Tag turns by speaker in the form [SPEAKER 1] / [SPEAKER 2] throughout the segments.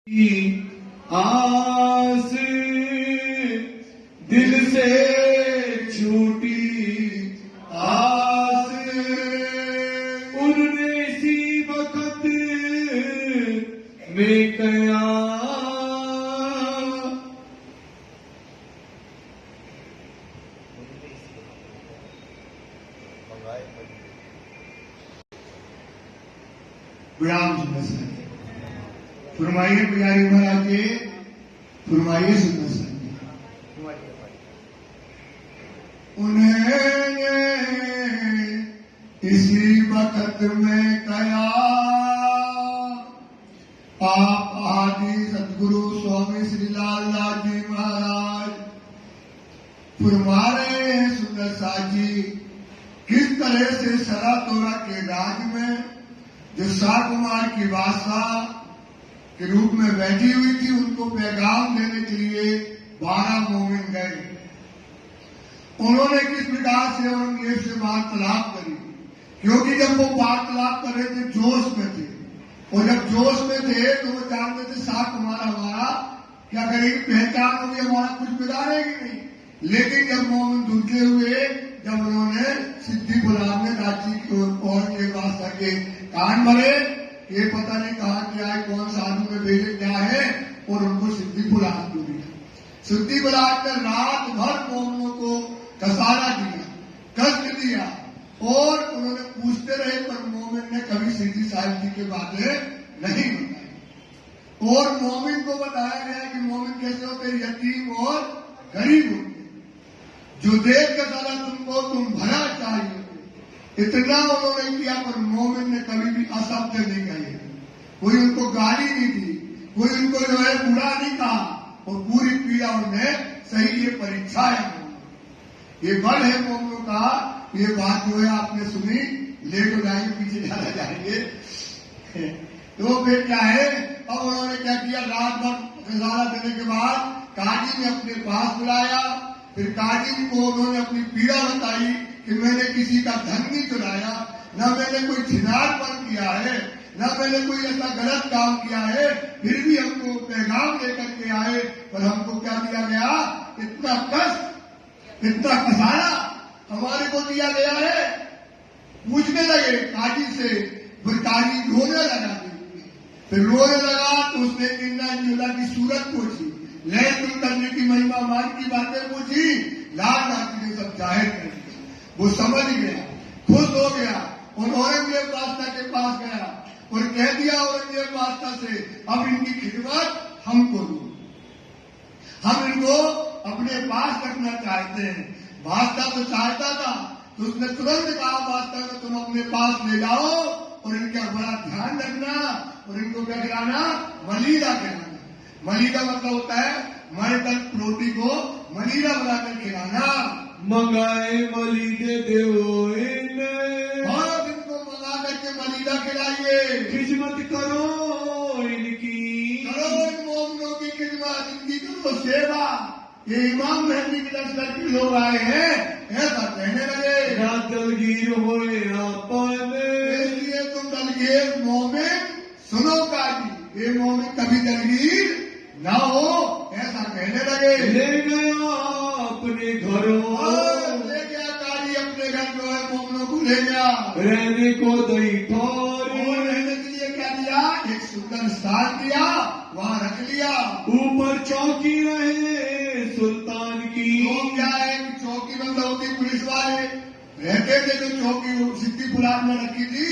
[SPEAKER 1] आस दिल से छूटी आस उन्होंने इसी वक्त में कया
[SPEAKER 2] विराम सुंदर संत फरमाइए पुजारी महाराज के फरमाइए सुंदर संत उन्हें इसी वक्त में कया आप आदि सतगुरु स्वामी श्री लाल दास जी महाराज फरमा रहे हैं सुंदर साथ जी किस तरह से सरा तोरा के राज में जो शाह कुमार की बादशाह के रूप में बैठी हुई थी उनको पैगाम देने के लिए 12 मोमिन गए। उन्होंने किस प्रकार से औरंगजेब से वार्तालाप करी क्योंकि जब वो वार्तालाप कर रहे थे जोश में थे और जब जोश में थे तो वो जानते थे शाह कुमार हमारा क्या करेगी पहचान होगी हमारा कुछ बिगाड़ेगी नहीं। लेकिन जब मोमिन दूसरे हुए जब उन्होंने सिद्धि बुलाने राज्य की और के बादशाह के कान भरे ये पता नहीं कहा क्या है कौन साधु में भेजे क्या है और उनको सिद्धि बुला दिया। सिद्धि बुलाकर रात भर मोमिनों को कसारा दिया कष्ट दिया और उन्होंने पूछते रहे पर मोमिन ने कभी सिद्धि साहिब जी के बातें नहीं बताई। और मोमिन को बताया गया कि मोमिन कैसे होते यतीम और गरीब होते जो देख कर साला तुमको तुम भला चाहिए इतना उन्होंने किया पर मोमिन ने कभी भी अशब्द नहीं कहे कोई उनको गाली नहीं दी कोई उनको जो है बुरा नहीं कहा और पूरी पीड़ा उन्हें सही ये परीक्षा है ये बल है मोमिनों का। ये बात जो है आपने सुनी लेट हो जाएंगे पीछे ज्यादा जाएंगे तो फिर क्या है अब उन्होंने क्या किया रात भर गुजारा देने के बाद काजी ने अपने पास बुलाया फिर काजी को उन्होंने अपनी पीड़ा बताई कि मैंने किसी का धन नहीं चुराया न मैंने कोई छिनारपन किया है न मैंने कोई ऐसा गलत काम किया है फिर भी हमको पैगाम लेकर के आए पर हमको क्या दिया गया इतना कष्ट इतना कसारा हमारे को दिया गया है। पूछने लगे काजी से फिर काजी रोने लगा फिर रोने लगा तो उसने इंद्रा की सूरत पूछी लय तुम करने की महिमा मान की बातें पूछी लाल नाथ ने सब जाहिर कर दिया। वो समझ गया खुश हो गया और औरंगजेब बादशाह के पास गया और कह दिया औरंगजेब बादशाह से अब इनकी खिदमत हमको दो हम इनको अपने पास रखना चाहते हैं। बादशाह तो चाहता था तो उसने तुरंत कहा बादशाह को तुम अपने पास ले जाओ और इनका बड़ा ध्यान रखना और इनको क्या खिलाना मलीदा खिलाना। मलीदा मतलब होता है मरे तक रोटी को मलीदा बनाकर खिलाना।
[SPEAKER 1] मंगाए मलीदे देवो
[SPEAKER 2] बहुत इनको मंगा करके मलीदा खिलाइए
[SPEAKER 1] खिदमत करो इनकी
[SPEAKER 2] करो इन मोमिनों की खिदमत इनकी करो सेवा। ये इमाम मेहदी के दर्शन के लोग आए हैं ऐसा कहने लगे
[SPEAKER 1] ना दलगीर होए आपन
[SPEAKER 2] इसलिए तुम दलगीर मोमिन सुनो काजी ये मोमिन कभी दलगीर ना हो ऐसा कहने लगे।
[SPEAKER 1] ले गया अपने घरों
[SPEAKER 2] ले गया काजी अपने घर जो है मोमिनों को ले गया
[SPEAKER 1] रहने को दही ठोर
[SPEAKER 2] और रहने के लिए क्या दिया एक सुंदर स्थान दिया वहाँ रख लिया।
[SPEAKER 1] ऊपर चौकी रहे सुल्तान की
[SPEAKER 2] क्या है चौकी मतलब होती पुलिस वाले रहते थे जो चौकी सिद्धि बुलान में रखी थी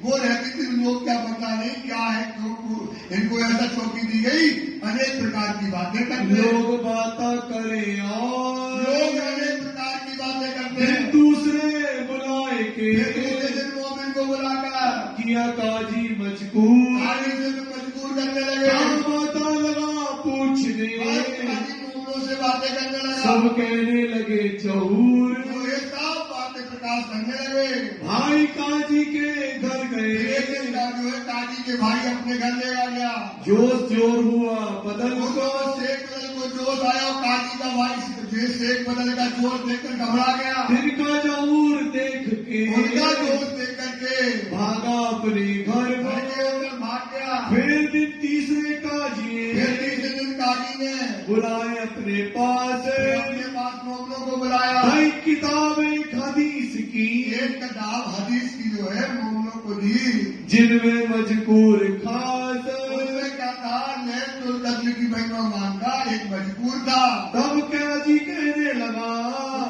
[SPEAKER 2] वो रहती थी लोग क्या पता नहीं क्या है इनको ऐसा चौकी दी गई अनेक प्रकार की बातें करते
[SPEAKER 1] लोग बातें करें और
[SPEAKER 2] लोग अनेक प्रकार की बातें करते हैं।
[SPEAKER 1] दूसरे बुलाए के
[SPEAKER 2] दूसरे दिन मोमिन को बुलाकर
[SPEAKER 1] किया काजी मजबूर
[SPEAKER 2] काजी से मजबूर करने लगे
[SPEAKER 1] पता लगा पूछने
[SPEAKER 2] मोमिनों से बातें करने लगा
[SPEAKER 1] सब कहने लगे चहूर
[SPEAKER 2] सब बातें प्रकाश करने लगे।
[SPEAKER 1] भाई काजी के घर गए
[SPEAKER 2] जो है काजी के भाई अपने घर ले गया
[SPEAKER 1] जोश जोर हुआ बदल
[SPEAKER 2] उसको शेख बदल को जोश आया काजी का भाई शेख बदल का जोश देखकर घबरा गया
[SPEAKER 1] तिनका जहूर देख के
[SPEAKER 2] उनका जोश देख करके
[SPEAKER 1] भागा अपने घर
[SPEAKER 2] के अंदर भाग गया।
[SPEAKER 1] फिर दिन तीसरे काजी
[SPEAKER 2] बाजी ने
[SPEAKER 1] बुलाए अपने पास,
[SPEAKER 2] अपने पास मोमिनों को बुलाया।
[SPEAKER 1] एक किताब एक हदीस की,
[SPEAKER 2] एक किताब हदीस की जो है मोमिनों को दी,
[SPEAKER 1] जिनमें मजकूर खास।
[SPEAKER 2] उसमें क्या था, लैलतुल कद्र की महिमा का एक मजकूर था।
[SPEAKER 1] तब काजी कहने लगा,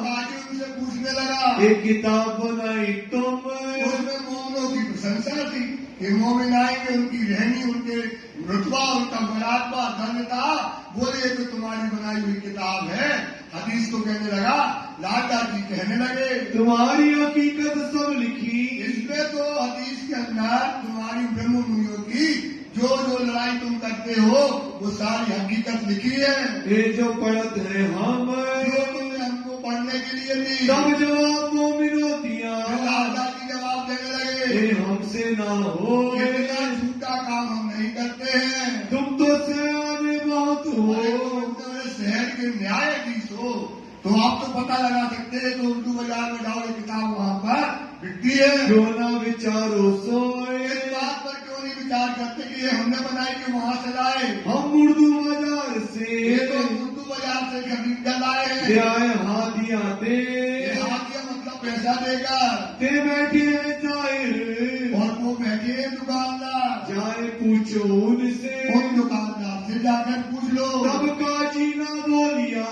[SPEAKER 2] काजी उनसे पूछने लगा,
[SPEAKER 1] एक किताब बनाई तुम,
[SPEAKER 2] उसमें मोमिनों की प्रशंसा थी कि मोमिन आएंगे, उनकी रहनी, उनके रुतबा, उनका मरातबा धन था। बोले तो तुम्हारी बनाई हुई किताब है। हदीस को कहने लगा, लाला जी कहने लगे,
[SPEAKER 1] तुम्हारी हकीकत सब लिखी,
[SPEAKER 2] इसमें तो हदीस के अंदर तुम्हारी ब्रह्म मुनियों की जो जो लड़ाई तुम करते हो वो सारी हकीकत लिखी है।
[SPEAKER 1] ये जो पढ़त है हम,
[SPEAKER 2] जो तुमने हमको पढ़ने के लिए दी।
[SPEAKER 1] तब जवाब मोमिनो दिया,
[SPEAKER 2] लाला जी जवाब देने लगे,
[SPEAKER 1] ये हमसे ना हो,
[SPEAKER 2] इतना झूठा काम हम नहीं करते हैं।
[SPEAKER 1] तुम तो सियाने बहुत हो।
[SPEAKER 2] तुम शहर के न्यायाधीश हो तो आप तो पता लगा सकते हैं। तो उर्दू बाजार में जाओ, ये किताब वहाँ पर बिकती है।
[SPEAKER 1] क्यों ना विचारो सोए,
[SPEAKER 2] इस बात पर क्यों नहीं विचार करते कि ये हमने बनाई कि वहाँ से लाए।
[SPEAKER 1] हम उर्दू बाजार से
[SPEAKER 2] ये तो उर्दू बाजार से खरीद कर लाए हैं।
[SPEAKER 1] ले आए हादिया दे,
[SPEAKER 2] ये हादिया मतलब पैसा देगा।
[SPEAKER 1] ते बैठे हैं जाहिर,
[SPEAKER 2] और वो बैठे हैं दुकानदार,
[SPEAKER 1] जाए पूछो उनसे,
[SPEAKER 2] उन दुकानदार से जाकर पूछ लो।
[SPEAKER 1] तब काजी ना बोलिया,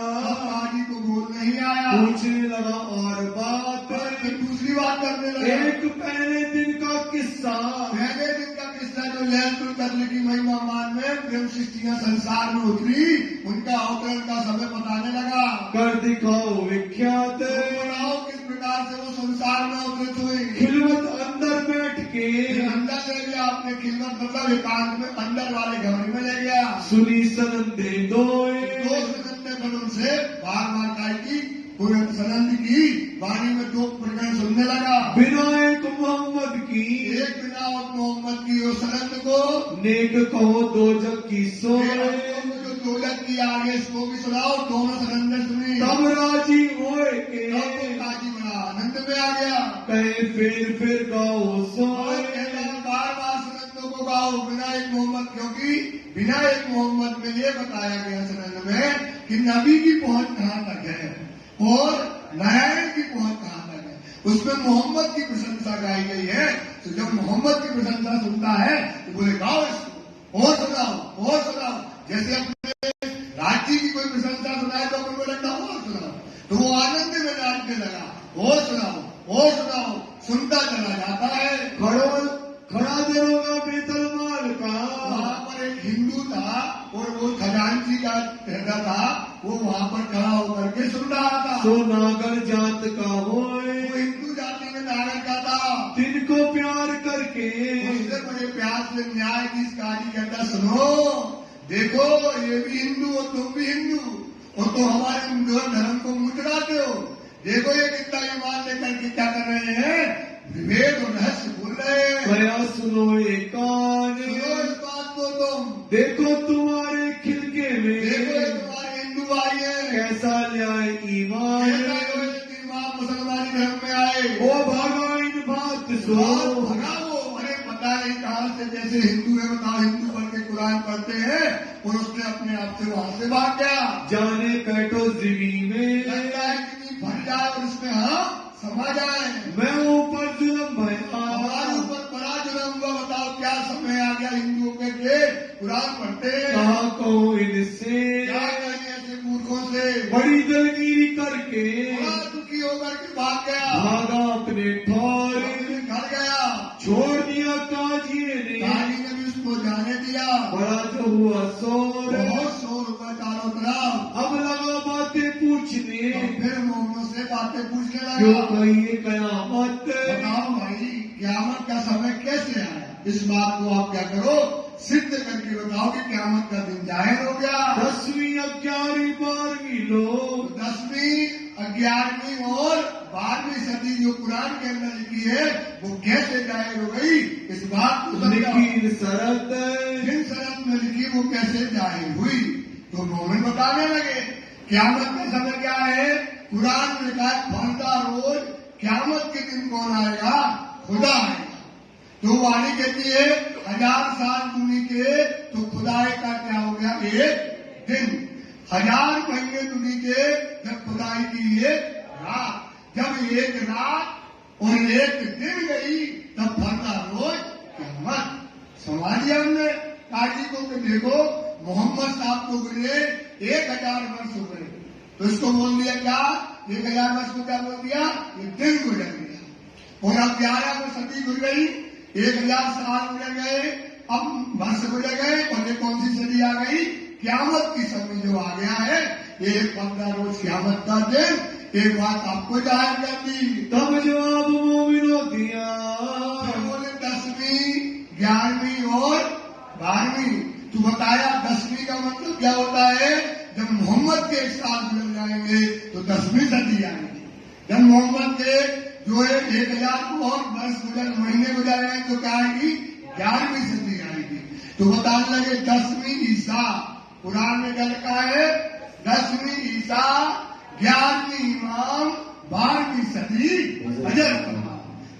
[SPEAKER 2] काजी को बोल नहीं आया।
[SPEAKER 1] पूछने लगा और बात,
[SPEAKER 2] फिर दूसरी बात करने लगा।
[SPEAKER 1] एक पहले दिन का किस्सा,
[SPEAKER 2] पहले दिन का किस्सा जो लैलतुल कद्र की महिमा मान में ब्रह्म सृष्टियां संसार में उतरी, उनका अवतरण का समय बताने लगा।
[SPEAKER 1] कर दिखाओ विख्यात,
[SPEAKER 2] बताओ किस प्रकार से वो संसार में अवतरित हुए।
[SPEAKER 1] खिलवत अंदर बैठ के,
[SPEAKER 2] अंदर ले गया अपने खिलवत मतलब एकांत में, अंदर वाले घर में ले गया।
[SPEAKER 1] सुनी सनंदे दोए,
[SPEAKER 2] दो सनंद ने फिर उनसे बार बार काय की, सनंद की वाणी में दो प्रकरण सुनने लगा।
[SPEAKER 1] बिना एक मोहम्मद की,
[SPEAKER 2] एक बिना मोहम्मद की वो सनंद को,
[SPEAKER 1] नेक कहो दो जग की सोए,
[SPEAKER 2] जो दौलत की आगे इसको भी सुनाओ। दोनों सनंद ने सुनी।
[SPEAKER 1] तब राजी होए के,
[SPEAKER 2] काजी बड़ा आनंद में आ गया।
[SPEAKER 1] कहे फिर गाओ
[SPEAKER 2] और
[SPEAKER 1] सोए,
[SPEAKER 2] कहता बार बार सनंदों को गाओ बिना एक मोहम्मद, क्योंकि बिना एक मोहम्मद में ये बताया गया सनंद में कि नबी की पहुंच कहाँ तक है और नारायण की पहुंच कहाँ तक है। उसमें मोहम्मद की प्रशंसा गाई गई है। तो जब मोहम्मद की प्रशंसा सुनता है तो बोले गाओ इसको, और सुनाओ और सुनाओ। जैसे अपने राज्य की कोई प्रशंसा सुनाए तो अपन को लगता और सुनाओ, तो वो आनंद में नाचने लगा, और सुनाओ और सुनाओ, सुनता चला जाता है।
[SPEAKER 1] खड़ा दरोगा बेतलमाल का,
[SPEAKER 2] वहाँ पर एक हिंदू था और वो खजांची का कहता था, वो वहाँ पर खड़ा होकर के सुन रहा था।
[SPEAKER 1] सो नागर जात का होए,
[SPEAKER 2] वो हिंदू जाति में नागर का था।
[SPEAKER 1] तिनको प्यार करके,
[SPEAKER 2] उससे बड़े प्यार से न्यायाधीश काजी कहता, सुनो देखो ये भी हिंदू और तुम भी हिंदू, और तुम हमारे धर्म को मुचड़ाते हो। देखो ये कितना ईमान लेकर के क्या कर रहे हैं, विभेद और रहस्य बोल रहे हैं।
[SPEAKER 1] भया सुनो एक कान,
[SPEAKER 2] सुनो इस बात को तुम,
[SPEAKER 1] देखो तुम्हारे खिलके में,
[SPEAKER 2] देखो ये तुम्हारे हिंदू भाई है,
[SPEAKER 1] कैसा ले आए ईमान,
[SPEAKER 2] ईमान मुसलमानी धर्म में आए।
[SPEAKER 1] ओ भागा इन बात सो,
[SPEAKER 2] भगा वो, अरे पता नहीं कहाँ से, जैसे हिंदू है बताओ, हिंदू बन के कुरान पढ़ते हैं और उसने अपने आप से वहां से भाग गया।
[SPEAKER 1] जाने कैटो जिमी में,
[SPEAKER 2] लगता है कि भर जाए और उसमें हम समा जाए।
[SPEAKER 1] मैं ऊपर जुलम भया,
[SPEAKER 2] हमारे ऊपर बड़ा जुलम हुआ। बताओ क्या समय आ गया हिंदुओं के कुरान पढ़ते हैं।
[SPEAKER 1] कहा कहूँ इनसे,
[SPEAKER 2] क्या कहें ऐसे मूर्खों से।
[SPEAKER 1] बड़ी दलगीरी करके,
[SPEAKER 2] बड़ा दुखी होकर के भाग गया,
[SPEAKER 1] भागा अपने ठौर,
[SPEAKER 2] अपने घर गया।
[SPEAKER 1] छोड़ दिया काजी ने,
[SPEAKER 2] काजी ने भी उसको जाने दिया।
[SPEAKER 1] बड़ा जो हुआ शोर,
[SPEAKER 2] बहुत शोर हुआ चारों तरफ।
[SPEAKER 1] अब लगा बातें पूछने,
[SPEAKER 2] फिर मोहम्मद से बातें पूछने
[SPEAKER 1] क्यों
[SPEAKER 2] लगा।
[SPEAKER 1] कहिए कयामत,
[SPEAKER 2] बताओ भाई क्यामत का समय कैसे आया। इस बात को आप क्या करो, सिद्ध करके बताओ कि क्यामत का दिन जाहिर हो गया।
[SPEAKER 1] 10वीं 11वीं 12वीं लोग,
[SPEAKER 2] 10वीं 11वीं और 12वीं सदी जो कुरान के अंदर लिखी है वो कैसे जाहिर हो गई, इस बात को समझाओ।
[SPEAKER 1] लिखी शरत,
[SPEAKER 2] जिन शरत में लिखी वो कैसे जाहिर हुई। तो मोमिन बताने लगे क्यामत का समय क्या है। कुरान में लिखा है फलता रोज क्यामत के दिन कौन आएगा, खुदा आएगा। तो वाणी कहती है 1000 साल दूनी के, तो खुदाए का क्या हो गया, एक दिन, 1000 महीने दुनी के जब खुदाई की एक रात, जब एक रात और एक दिन गई तब फरता रोज क़यामत। समझ लिया हमने काजी को कि देखो मोहम्मद साहब को गुजरे 1000 वर्ष हो गए, तो इसको बोल दिया क्या, 1000 वर्ष को क्या बोल दिया, ये दिन गुजर गया। और अब 11 सदी गुजर गई, 1000 साल गुजर गए, अब वर्ष गुजर गए, और ये कौन सी सदी आ गई, क़यामत की सदी जो आ गया है। ये 15 रोज क़यामत का दिन। एक बात आपको जाहिर कर दी,
[SPEAKER 1] तब जवाब मोमिनों दिया,
[SPEAKER 2] बोले 10वीं 11वीं और 12वीं। तो बताया 10वीं का मतलब क्या होता है, जब मोहम्मद के 1 साल गुजर जाएंगे तो 10वीं सदी आएगी। जब मोहम्मद के जो है 1000 और वर्ष गुजर महीने गुजर रहे हैं तो क्या आएगी, 11वीं सदी आएगी। तो बताने लगे 10वीं ईसा, कुरान में क्या लिखा है, 10वीं ईसा, 11वीं इमाम, 12वीं सदी अजर।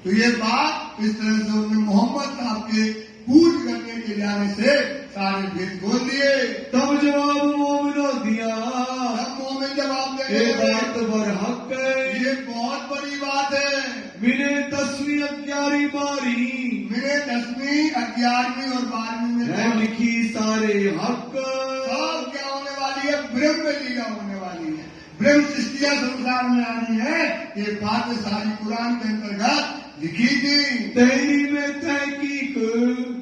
[SPEAKER 2] तो ये बात इस तरह से उन्होंने मोहम्मद साहब के पूज करने के जाने से सारे भेद खोल दिए।
[SPEAKER 1] तब जवाब मोमिनों दिया,
[SPEAKER 2] तब मोमिन जवाब
[SPEAKER 1] ये
[SPEAKER 2] दे,
[SPEAKER 1] बात बरहक है,
[SPEAKER 2] ये बहुत बड़ी बात है।
[SPEAKER 1] मिले 10वीं 11वीं 12वीं,
[SPEAKER 2] मेरे 10वीं 11वीं और 12वीं
[SPEAKER 1] है
[SPEAKER 2] में
[SPEAKER 1] लिखी सारे हक।
[SPEAKER 2] सब क्या होने वाली है, ब्रह्म लीला होने वाली है, ब्रह्म सृष्टियां संसार में आनी है। ये बात सारी कुरान के अंतर्गत लिखी थी।
[SPEAKER 1] तहरी में तहकीक,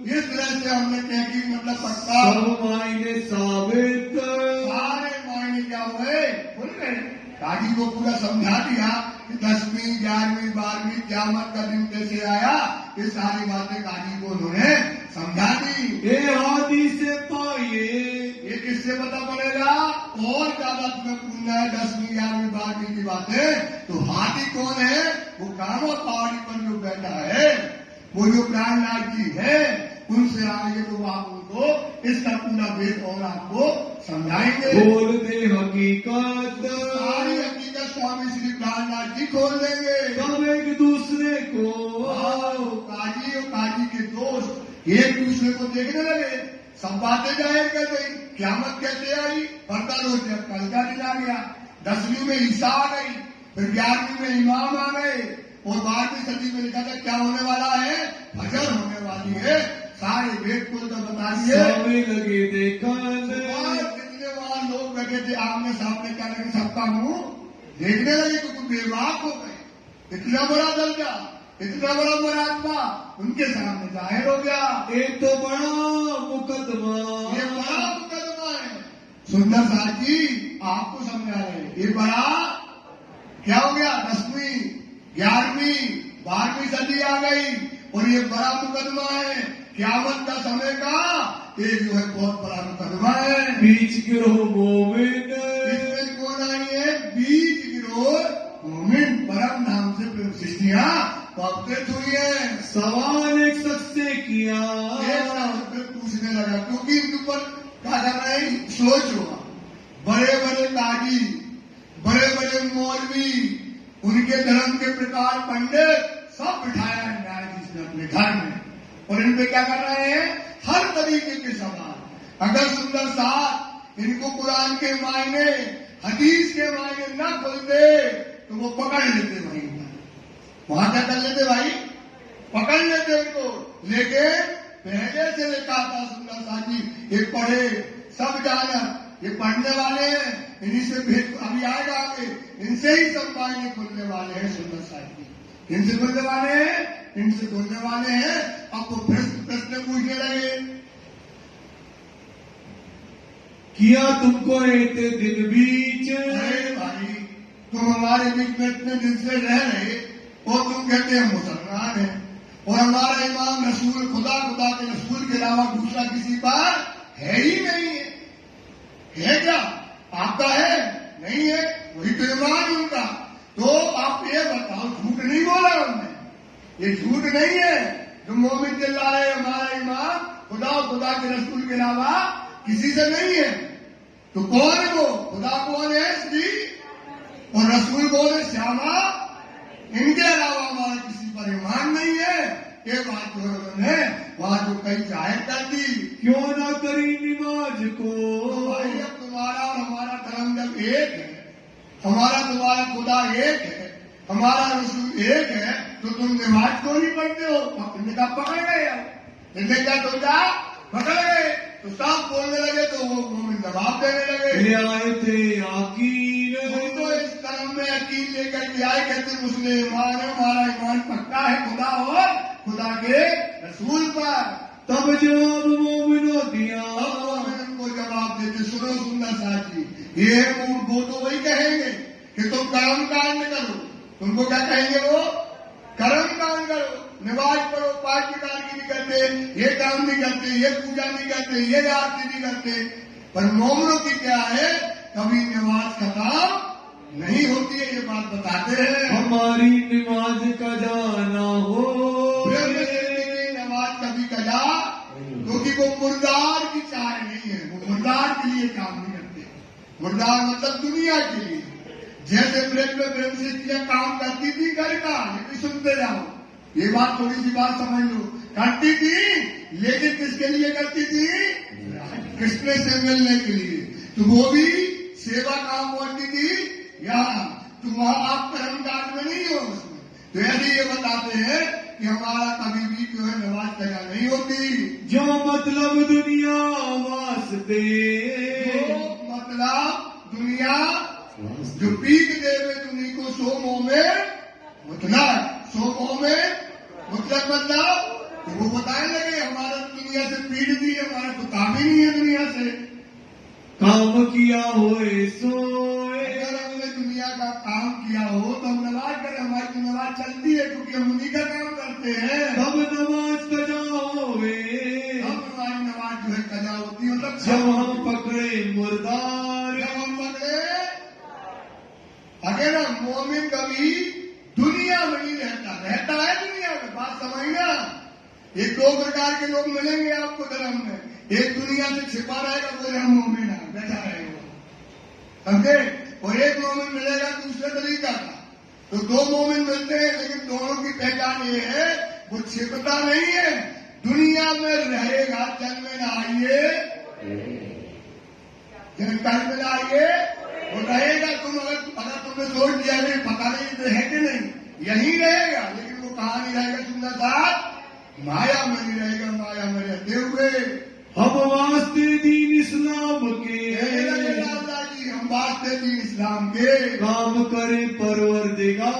[SPEAKER 2] इस तरह से हमने तहकीक मतलब पक्का,
[SPEAKER 1] सब मायने साबित,
[SPEAKER 2] सारे मायने क्या हुए बोल गए। काजी को पूरा समझा दिया कि 10वीं 11वीं 12वीं क़यामत का दिन कैसे आया, ये सारी बातें काजी को उन्होंने समझा दी।
[SPEAKER 1] ये हादी से पाइए,
[SPEAKER 2] ये किससे पता पड़ेगा, और ज्यादा तुम्हें पूछना है 10वीं 11वीं 12वीं की बातें, तो हाथी कौन है, वो कामा पहाड़ी पर जो बैठा है, वो जो प्राणनाथ जी है, उनसे आगे तो आप उनको इसका पूरा वेद और आपको समझाएंगे।
[SPEAKER 1] बोल दे हकीकत,
[SPEAKER 2] सारी हकीकत स्वामी श्री प्राणनाथ जी खोल देंगे।
[SPEAKER 1] सब एक दूसरे को,
[SPEAKER 2] काजी और काजी के दोस्त एक दूसरे को देखने लगे, सब बातें जाहिर कर गई। क़यामत कैसे आई, पर्दा रोज कल का दिन आ गया, 10वीं में ईसा आ गई, फिर 11वीं में इमाम आ गए, और 12वीं सदी में लिखा था क्या होने वाला है, फजर होने वाली है। सारे वेद को तो बता दिए।
[SPEAKER 1] समय लगे देखने,
[SPEAKER 2] कितने वहां लोग बैठे थे आमने सामने, क्या लगे सबका मुंह देखने लगे, तो बेवाक हो गए। इतना बड़ा दर्जा, इतना बड़ा महात्मा उनके सामने जाहिर हो गया।
[SPEAKER 1] एक तो बड़ा मुकदमा,
[SPEAKER 2] ये बड़ा मुकदमा है। सुंदर साहब जी आपको समझा रहे, ये बड़ा क्या हो गया, 10वीं 11वीं 12वीं सदी आ गई, और ये बड़ा मुकदमा है क़यामत का समय का, ये जो है बहुत बड़ा मुकदमा है।
[SPEAKER 1] बीच गिरोह मोमिन,
[SPEAKER 2] इसमें कौन आई है, बीच गिरोह मोमिन, परम नाम से सृष्टियां पवित्र हुई है।
[SPEAKER 1] सवाल एक शख्स से किया,
[SPEAKER 2] पूछने लगा, क्योंकि इनके ऊपर क्या कर रहे हैं, सोच हुआ, बड़े बड़े काजी, बड़े बड़े मौलवी, उनके धर्म के प्रकार पंडित सब बिठाया है न्यायाधीश ने अपने घर में, और इन पे क्या कर रहे हैं, हर तरीके के सवाल। अगर सुंदर साहब इनको कुरान के मायने हदीस के मायने न खुलते तो वो पकड़ लेते वहीं पर, वहां क्या कर लेते भाई, पकड़ लेते उनको। लेकिन पहले से लिखा था सुंदर साहब जी, ये पढ़े सब जाना, ये पढ़ने वाले हैं, इन्हीं से भेद अभी आएगा आगे, इनसे ही सब मायने खुलने वाले हैं। सुंदर साहब जी इनसे खुलने वाले हैं, इनसे खुलने वाले हैं। अब वो प्रश्न पूछने लगे,
[SPEAKER 1] किया तुमको इतने दिन बीच,
[SPEAKER 2] अरे भाई तुम हमारे बीच में इतने दिन से रह रहे, और तुम कहते हैं मुसलमान है, और हमारा इमाम रसूल खुदा के रसूल के अलावा दूसरा किसी पर है ही नहीं है क्या, आपका है नहीं है, वही तो ईमान उनका। तो आप ये बताओ, झूठ नहीं बोला उनने, ये झूठ नहीं है जो मोमिन चिल्ला रहे हमारा इमाम खुदा के रसूल के अलावा किसी से नहीं है। तो कौन है वो, खुदा कौन है श्री, और रसूल कौन है श्यामा, इनके अलावा हमारा किसी पर ईमान नहीं है। ये बात जो उन्होंने वहां जो कहीं जाहिर कर दी,
[SPEAKER 1] क्यों ना करी नमाज को,
[SPEAKER 2] तो भाई अब एक है, हमारा तुम्हारा खुदा एक है, हमारा रसूल एक है, तो तुम नमाज क्यों नहीं पढ़ते हो? अपने का पकड़ गए, इनने क्या सोचा? पकड़ गए। तो सब बोलने लगे तो वो मोमिन जवाब देने लगे।
[SPEAKER 1] ले आए थे यकीन,
[SPEAKER 2] तुम तो इस कर्म में यकीन लेकर के आए, कहते मुसलमान है, हमारा ईमान पक्का है खुदा और खुदा के रसूल पर।
[SPEAKER 1] तब जवाब मोमिनों दिया,
[SPEAKER 2] अब मोमिन उनको जवाब देते, सुनो सुंदर साथी, ये वो तो वही कहेंगे कि तुम कर्म कांड करो। तुमको क्या कहेंगे वो? कर्म कांड करो, नमाज पढ़ो, 5 प्रकार की नहीं करते, ये काम नहीं करते, ये पूजा नहीं करते, ये आरती नहीं करते। पर मोमिनों की क्या है, कभी नमाज खत्म नहीं होती है, ये बात बताते हैं।
[SPEAKER 1] हमारी नमाज का जाना हो,
[SPEAKER 2] नमाज कभी कजा, क्योंकि वो मुर्दार की चाह नहीं है, वो मुर्दार के लिए काम नहीं करते। मुर्दार मतलब दुनिया के लिए। जैसे ब्रेक में ब्रेक से चीजें काम करती थी घर का, ये भी सुनते जाओ, ये बात थोड़ी सी बात समझ लो, करती थी, लेकिन किसके लिए करती थी? कृष्ण से मिलने के लिए। तो वो भी सेवा काम करती थी, या तुम वहां आप कर्म कांड में नहीं हो उसमें। तो ऐसे ये बताते हैं कि हमारा कभी भी जो है नमाज कजा नहीं होती।
[SPEAKER 1] जो मतलब दुनिया वास्ते,
[SPEAKER 2] जो मतलब दुनिया जो पीक देवे दुनी को सो मोह में मतलब, सो मोह में मतलब तो वो बताने लगे हमारा दुनिया से पीड़ दी, हमारा तो काम ही नहीं है दुनिया से।
[SPEAKER 1] काम किया होए सोए,
[SPEAKER 2] अगर हमने दुनिया का काम किया हो तो हम नमाज करें, हमारी तो नमाज चलती है क्योंकि हम उन्हीं का काम करते हैं।
[SPEAKER 1] तब नमाज कजा होए,
[SPEAKER 2] तब हमारी नमाज जो है कजा होती है। मतलब
[SPEAKER 1] जब हम पकड़े मुर्दार,
[SPEAKER 2] जब हम पकड़े, अगर मोमिन कभी दुनिया में नहीं रहता, रहता है दुनिया में, बात समझना। ये 2 प्रकार के लोग मिलेंगे आपको धर्म में, एक दुनिया से छिपा रहेगा, बोले हम मोमिन है, बैठा रहेगा, समझे? और एक मोमिन मिलेगा दूसरे तरीका का। तो 2 मोमिन मिलते हैं, लेकिन दोनों की पहचान ये है, वो छिपता नहीं है, दुनिया में रहेगा, जन्म में ना आइए, जन्म में ना आइए, वो रहेगा। तुम अगर तुमने सोच दिया नहीं, पता नहीं है कि नहीं, यही रहेगा, लेकिन वो कहाँ नहीं रहेगा? सुंदर साथ माया में नहीं रहेगा, माया में रहते हुए।
[SPEAKER 1] हम वास्ते दीन इस्लाम के,
[SPEAKER 2] दादा जी हम वास्ते दीन इस्लाम के
[SPEAKER 1] काम करे परवरदिगार,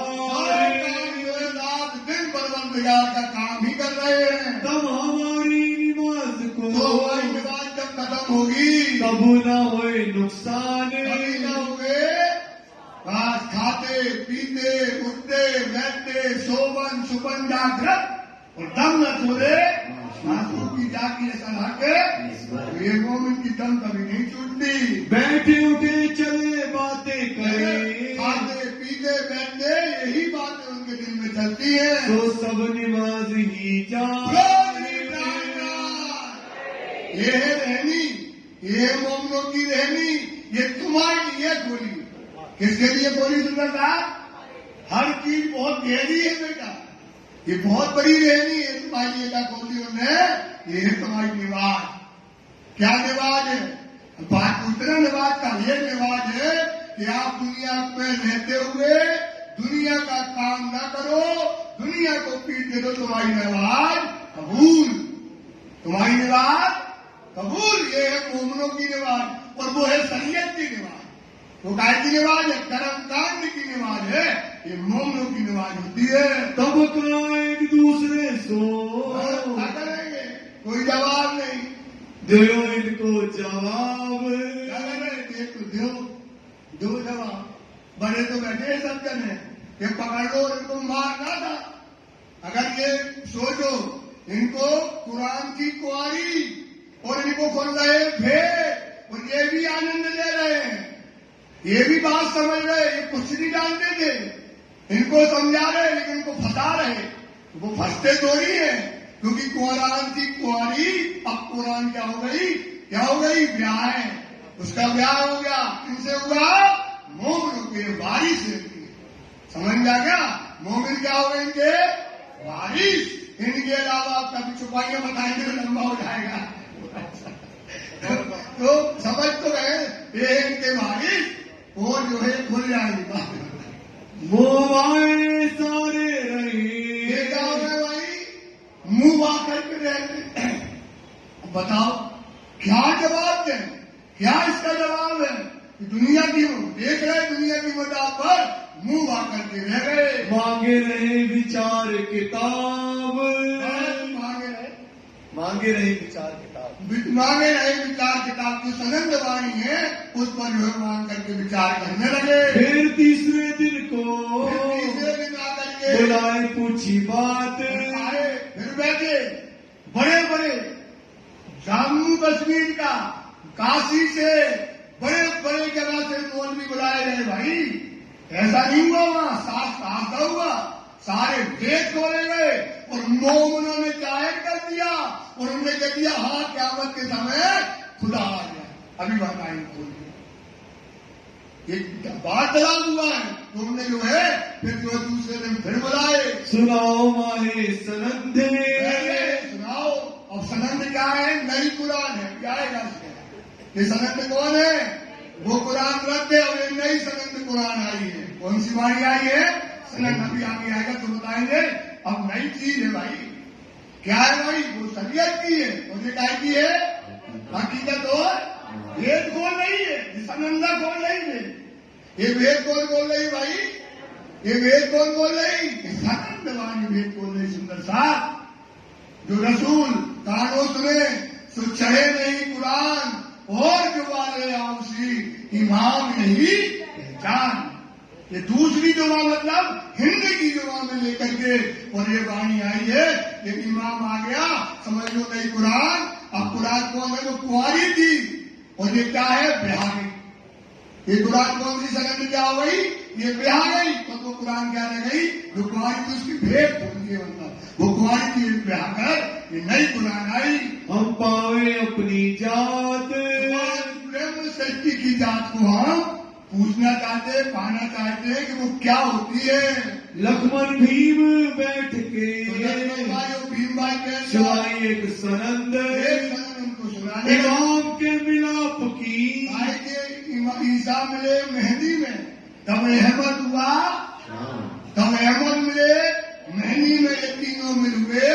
[SPEAKER 2] रात दिन परवरदिगार का काम ही कर रहे हैं।
[SPEAKER 1] तब हमारी नमाज को,
[SPEAKER 2] तो हमारी नमाज जब खत्म होगी,
[SPEAKER 1] कबू न होए नुकसान,
[SPEAKER 2] कभी ना हुए बस खाते पीते उठते बैठते सोवन सुपन जागृत और दम न छोड़े आंसू की जाकी सलाह के, तो ये मोमिन की दम कभी नहीं छूटती।
[SPEAKER 1] बैठे उठे चले बातें करे,
[SPEAKER 2] खाते पीते बैठते यही बातें उनके दिल में चलती है।
[SPEAKER 1] तो सब नमाज ही
[SPEAKER 2] ये है रहनी, ये है मोमिनों की रहनी, ये तुम्हारी ये गोली। किसके लिए गोली? सुंदर साहब, हर चीज बहुत गहरी है बेटा, ये बहुत बड़ी रहनी है तुम्हारी लिए। क्या खोली उन्होंने? ये है तुम्हारी निवाज। क्या निवाज है? बात पूछना निवाज का। ये निवाज है कि आप दुनिया में रहते हुए दुनिया का काम ना करो, दुनिया को पीट दे दो, तुम्हारी निवाज कबूल, तुम्हारी निवाज कबूल। ये है मोमिनों की निवाज, और वो है शरीयत की निवाज। वो काय की निवाज है? कर्म कांड की निवाज है, ये मोमिनों की निवाज होती है।
[SPEAKER 1] तब का एक दूसरे सो,
[SPEAKER 2] क्या करेंगे? कोई जवाब नहीं,
[SPEAKER 1] दो इनको जवाब,
[SPEAKER 2] क्या करेंगे? तो दो जवाब। बड़े तो बैठे सब जने, ये पकड़ लो और इनको मारना था। अगर ये सोचो, इनको कुरान की कुआरी और इनको खोल रहे भेद, और ये भी आनंद ले रहे हैं, ये भी बात समझ रहे, ये कुछ नहीं जानते थे, इनको समझा रहे लेकिन इनको फंसा रहे। वो फंसते थोड़ी है, क्योंकि कुरान की कुआरी, अब कुरान क्या हो गई? क्या हो गई? ब्याह है, उसका ब्याह हो गया। किनसे हुआ? मोमिनों के वारिस से। समझ में आ गया? मोमिन क्या हो गए? इनके वारिस। इनके अलावा आप कभी छुपाइयां बताएंगे तो लंबा हो जाएगा। तो समझ तो गए, ये इनके वारिस, जो है खुल जाएगी।
[SPEAKER 1] मोवाए सारे रहे,
[SPEAKER 2] ये क्या हो गया भाई, मुंह वा करके रहते। बताओ क्या जवाब दें, क्या इसका जवाब है कि दुनिया की देख रहे, दुनिया की मदाद पर मुंह वा करके रह गए।
[SPEAKER 1] मांगे रहे विचार किताब, मांगे रहे विचार किताब,
[SPEAKER 2] मांगे रहे विचार किताब की सनंद वाणी है, उस पर जो है मांग करके विचार करने लगे।
[SPEAKER 1] फिर तीसरे दिन को
[SPEAKER 2] तीसरे दिन आकर के
[SPEAKER 1] बुलाए पूछी बात,
[SPEAKER 2] आए, फिर बैठे बड़े बड़े जम्मू कश्मीर का, काशी से बड़े बड़े जगह से मौलवी बुलाए गए। भाई ऐसा नहीं हुआ, वहां साफ हुआ, सारे वेद खोले गए और मोमिनों ने जाहिर कर दिया और उन्होंने कह दिया हाँ क़यामत के समय खुदा आ गया। अभी बताएंगे खोल एक वार्तालाप हुआ है, तो उन्होंने जो है फिर जो दूसरे दिन फिर बुलाए।
[SPEAKER 1] सुनाओ माहे सनंदे,
[SPEAKER 2] सुनाओ। अब सनंद क्या है, नई कुरान है, क्या है ये सनंद कौन है, वो कुरान रद्द है और ये नई सनंद कुरान आई है। कौन सी वाणी आई है, सनंद अभी आगे आएगा तो बताएंगे। अब नई चीज है भाई, क्या है भाई, वो शरीयत की है और ये क्या की है, हकीकत और वेद कौन नहीं है, ये सनंदा कौन नहीं है, ये वेद कौन बोल रही भाई, ये वेद कौन बोल रही, सनंद वाणी वेद बोल रही। सुंदर साहब, जो रसूल कानों सुने सो चढ़े नहीं कुरान और जो वाले आउसी इमाम नहीं पहचान। ये दूसरी जुमा मतलब हिंदी की जुमा में लेकर के और ये वाणी आई है, एक इमाम आ गया, समझ लो नहीं कुरान। अब कुरान कौन है, वो कुंवारी थी और ये क्या है, ब्याह गई। ये कुरान कौन सी सनद क्या हो गई, ये ब्याह गई, तो वो कुरान क्या रह गई, जो कुंवारी थी उसकी भेंट बोल दिए, मतलब वो कुंवारी थी ब्याह कर, ये नई कुरान आई।
[SPEAKER 1] हम पावे अपनी जात,
[SPEAKER 2] ब्रह्म सृष्टि की जात को हम पूछना चाहते, पाना चाहते हैं कि वो क्या होती है।
[SPEAKER 1] लक्ष्मण भीम बैठ के
[SPEAKER 2] भीम भाई
[SPEAKER 1] सुनाई एक सनंद,
[SPEAKER 2] उनको सुनाने
[SPEAKER 1] इमाम के मिलाप की,
[SPEAKER 2] आए के ईसा मिले मेहंदी में, तब अहमद हुआ, तब अहमद मिले मेहंदी में, ये तीनों मिल हुए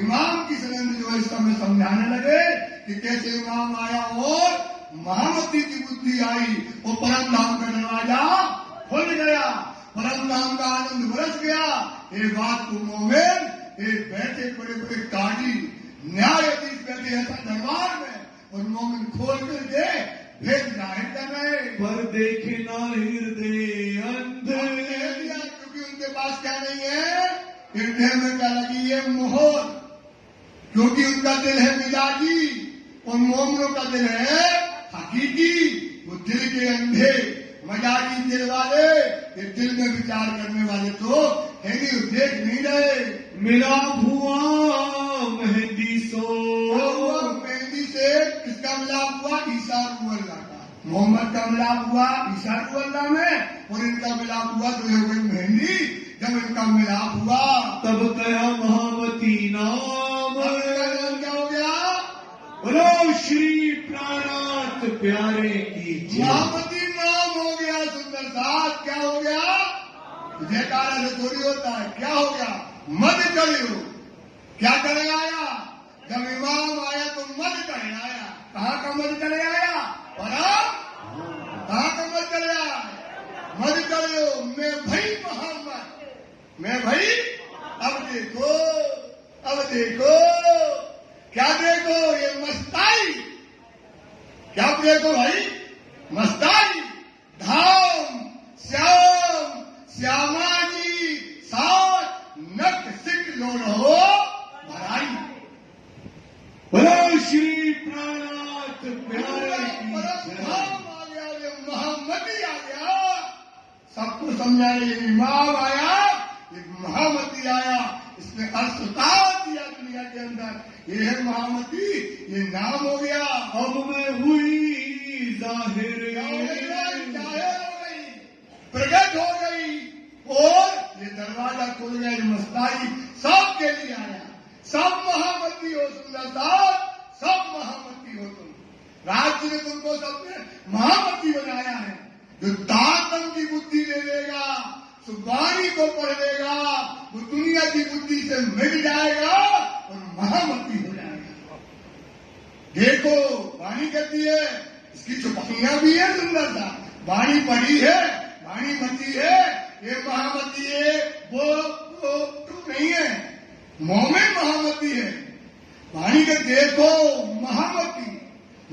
[SPEAKER 2] इमाम की सनंद जो है इस समय समझाने लगे कि कैसे इमाम आया और महामती की बुद्धि आई और परम धाम का दरवाजा खुल गया, परम धाम का आनंद बरस गया। ये बात को मोमिन, ये बैठे बड़े बड़े काजी न्यायाधीश बैठे ऐसा दरबार में और मोमिन खोल करके भेद जाहिर कर रहे, पर
[SPEAKER 1] देखे ना हृदय अंध,
[SPEAKER 2] क्योंकि उनके पास क्या नहीं है, हृदय में क्या लगी है, मोहर, क्योंकि उनका दिल है मिजाजी और मोमिनों का दिल है हकीकी। वो दिल के अंधे मजाजी दिल वाले, ये दिल में विचार करने वाले तो है नहीं, देख नहीं रहे।
[SPEAKER 1] मिलाप हुआ मेहंदी सो,
[SPEAKER 2] मेहंदी से किसका मिलाप हुआ, ईसा रूअल्लाह का, मोहम्मद का मिलाप हुआ ईसा रूअल्लाह में और इनका मिलाप हुआ तो ये हुई मेहंदी। जब इनका मिलाप हुआ
[SPEAKER 1] तब कया महामती नाम,
[SPEAKER 2] क्या हो गया,
[SPEAKER 1] बोलो श्री प्राणात प्यारे की
[SPEAKER 2] महामती नाम हो गया। सुंदर साथ क्या हो गया, जयकारा से थोड़ी होता है, क्या हो गया, मद चढ़े हो, क्या चढ़े आया, जब इमाम आया तो मद चढ़े आया। कहाँ का मद चढ़े आया, कहाँ का मद चढ़े आया, मद चढ़े हो, मैं भाई मोहम्मद, मैं भाई। अब देखो, अब देखो, क्या देखो, ये मस्ताई, क्या देखो भाई, मस्ताई, धाम श्याम श्यामा जी साथ नक सिक लोढ़ो भराई।
[SPEAKER 1] बोलो श्री प्राणात प्यारे की
[SPEAKER 2] धाम आ गया, ये महामती आ गया, सबको समझाने ये इमाम आया, ये महामती आया, इसने अर्शताज दिया दुनिया के अंदर, ये है महामती, ये नाम हो गया।
[SPEAKER 1] अब मैं हुई जाहिर,
[SPEAKER 2] जाहिर हो गई, प्रकट हो गई और ये दरवाजा खुल गया, ये मस्ताई सबके लिए आया। सब महामती हो, सुंदर साहब, सब महामती हो तुम, राज्य ने तुमको सबने महामती बनाया है। जो दान सो वाणी को पढ़ लेगा, वो दुनिया की बुद्धि से मिट जाएगा और महामती हो जाएगा। देखो वाणी कहती है, इसकी छुपाइयां भी है सुंदरता। वाणी पढ़ी है, वाणी मती है, ये महामती है, वो तो नहीं है, मोमिन महामती है। वाणी के देखो महामती,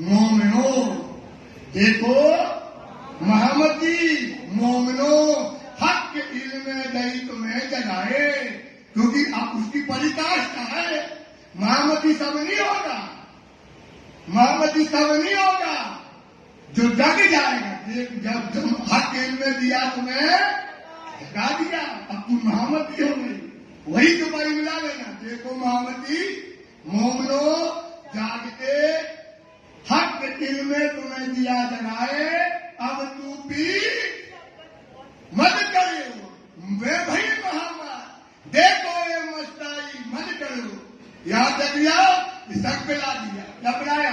[SPEAKER 2] मोमिनो देखो महामती, मोमिनो हक के इल्म नहीं तुम्हें जगाए, क्योंकि अब उसकी परिकाष्ठा है। महामती सब नहीं होगा, महामती सब नहीं होगा, जो जग जाएगा। जब हक के इल्म दिया तुम्हें जगा दिया, अब तुम महामती हो गई, वही तुम्हारी मिला लेना। देखो महामती, मोमिनो जागते हक के इल्म तुम्हें दिया जगाए, अब तू भी मत करो वे भाई महामत, देखो ये मस्ताई मत करो। याद रख लिया, शक पिला दिया, क्या पिलाया?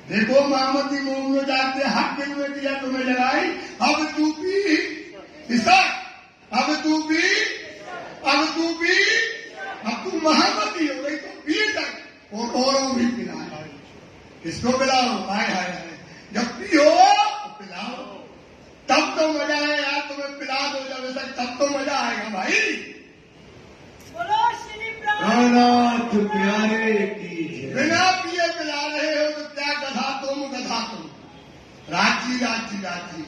[SPEAKER 2] देखो महामती मोमिनो जागते हक के इल्म दिया तुम्हें जगाई, अब तू भी शक, अब तू भी अब तू महामती हो गई तो पी तक और औरों भी पिलाओ। किसको पिलाओ? हाय हाय हाय, जब पियो तो पिलाओ, तब तो मजा है यार। तुम्हें पिला दो जब तक, तब तो मजा आएगा भाई।
[SPEAKER 3] बोलो श्री
[SPEAKER 1] नाथ प्यारे की जय।
[SPEAKER 2] बिना पिए पिला रहे हो तो क्या गधा तुम, राजी।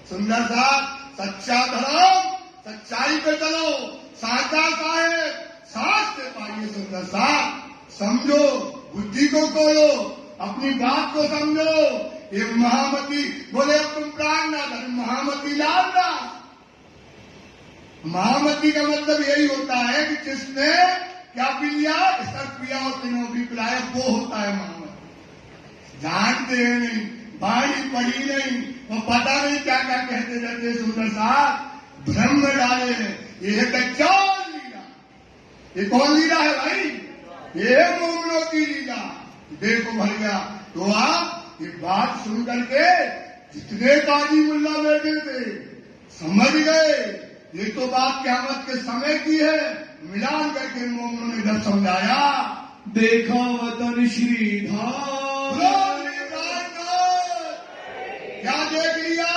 [SPEAKER 2] सुंदर साहब, सच्चा धर्म, सच्चाई पे चलो, साचा साहेब सांस से पाइए। सुंदर साहब समझो, बुद्धि को खोलो, अपनी बात को समझो। ये महामती बोले अब तुम प्राण ना धर, महामती लाल दास। महामती का मतलब यही होता है कि जिसने क्या पी लिया, सर पिया और तीनों भी पिलाया, वो होता है महामती। जानते हैं नहीं, वाणी पढ़ी नहीं, वो पता नहीं क्या क्या कहते रहते। सुंदर साहब भ्रम में डाले हैं। ये है कच्चौल लीला। ये कौन लीला है भाई? ये है मोमिनों की लीला। देखो भैया, तो आप ये बात सुन करके जितने काजी मुल्ला बैठे थे समझ गए, ये तो बात क़यामत के समय की है। मिलान करके मोमिनों ने जब समझाया,
[SPEAKER 1] देखा वतन श्रीधाम,
[SPEAKER 2] क्या देख लिया?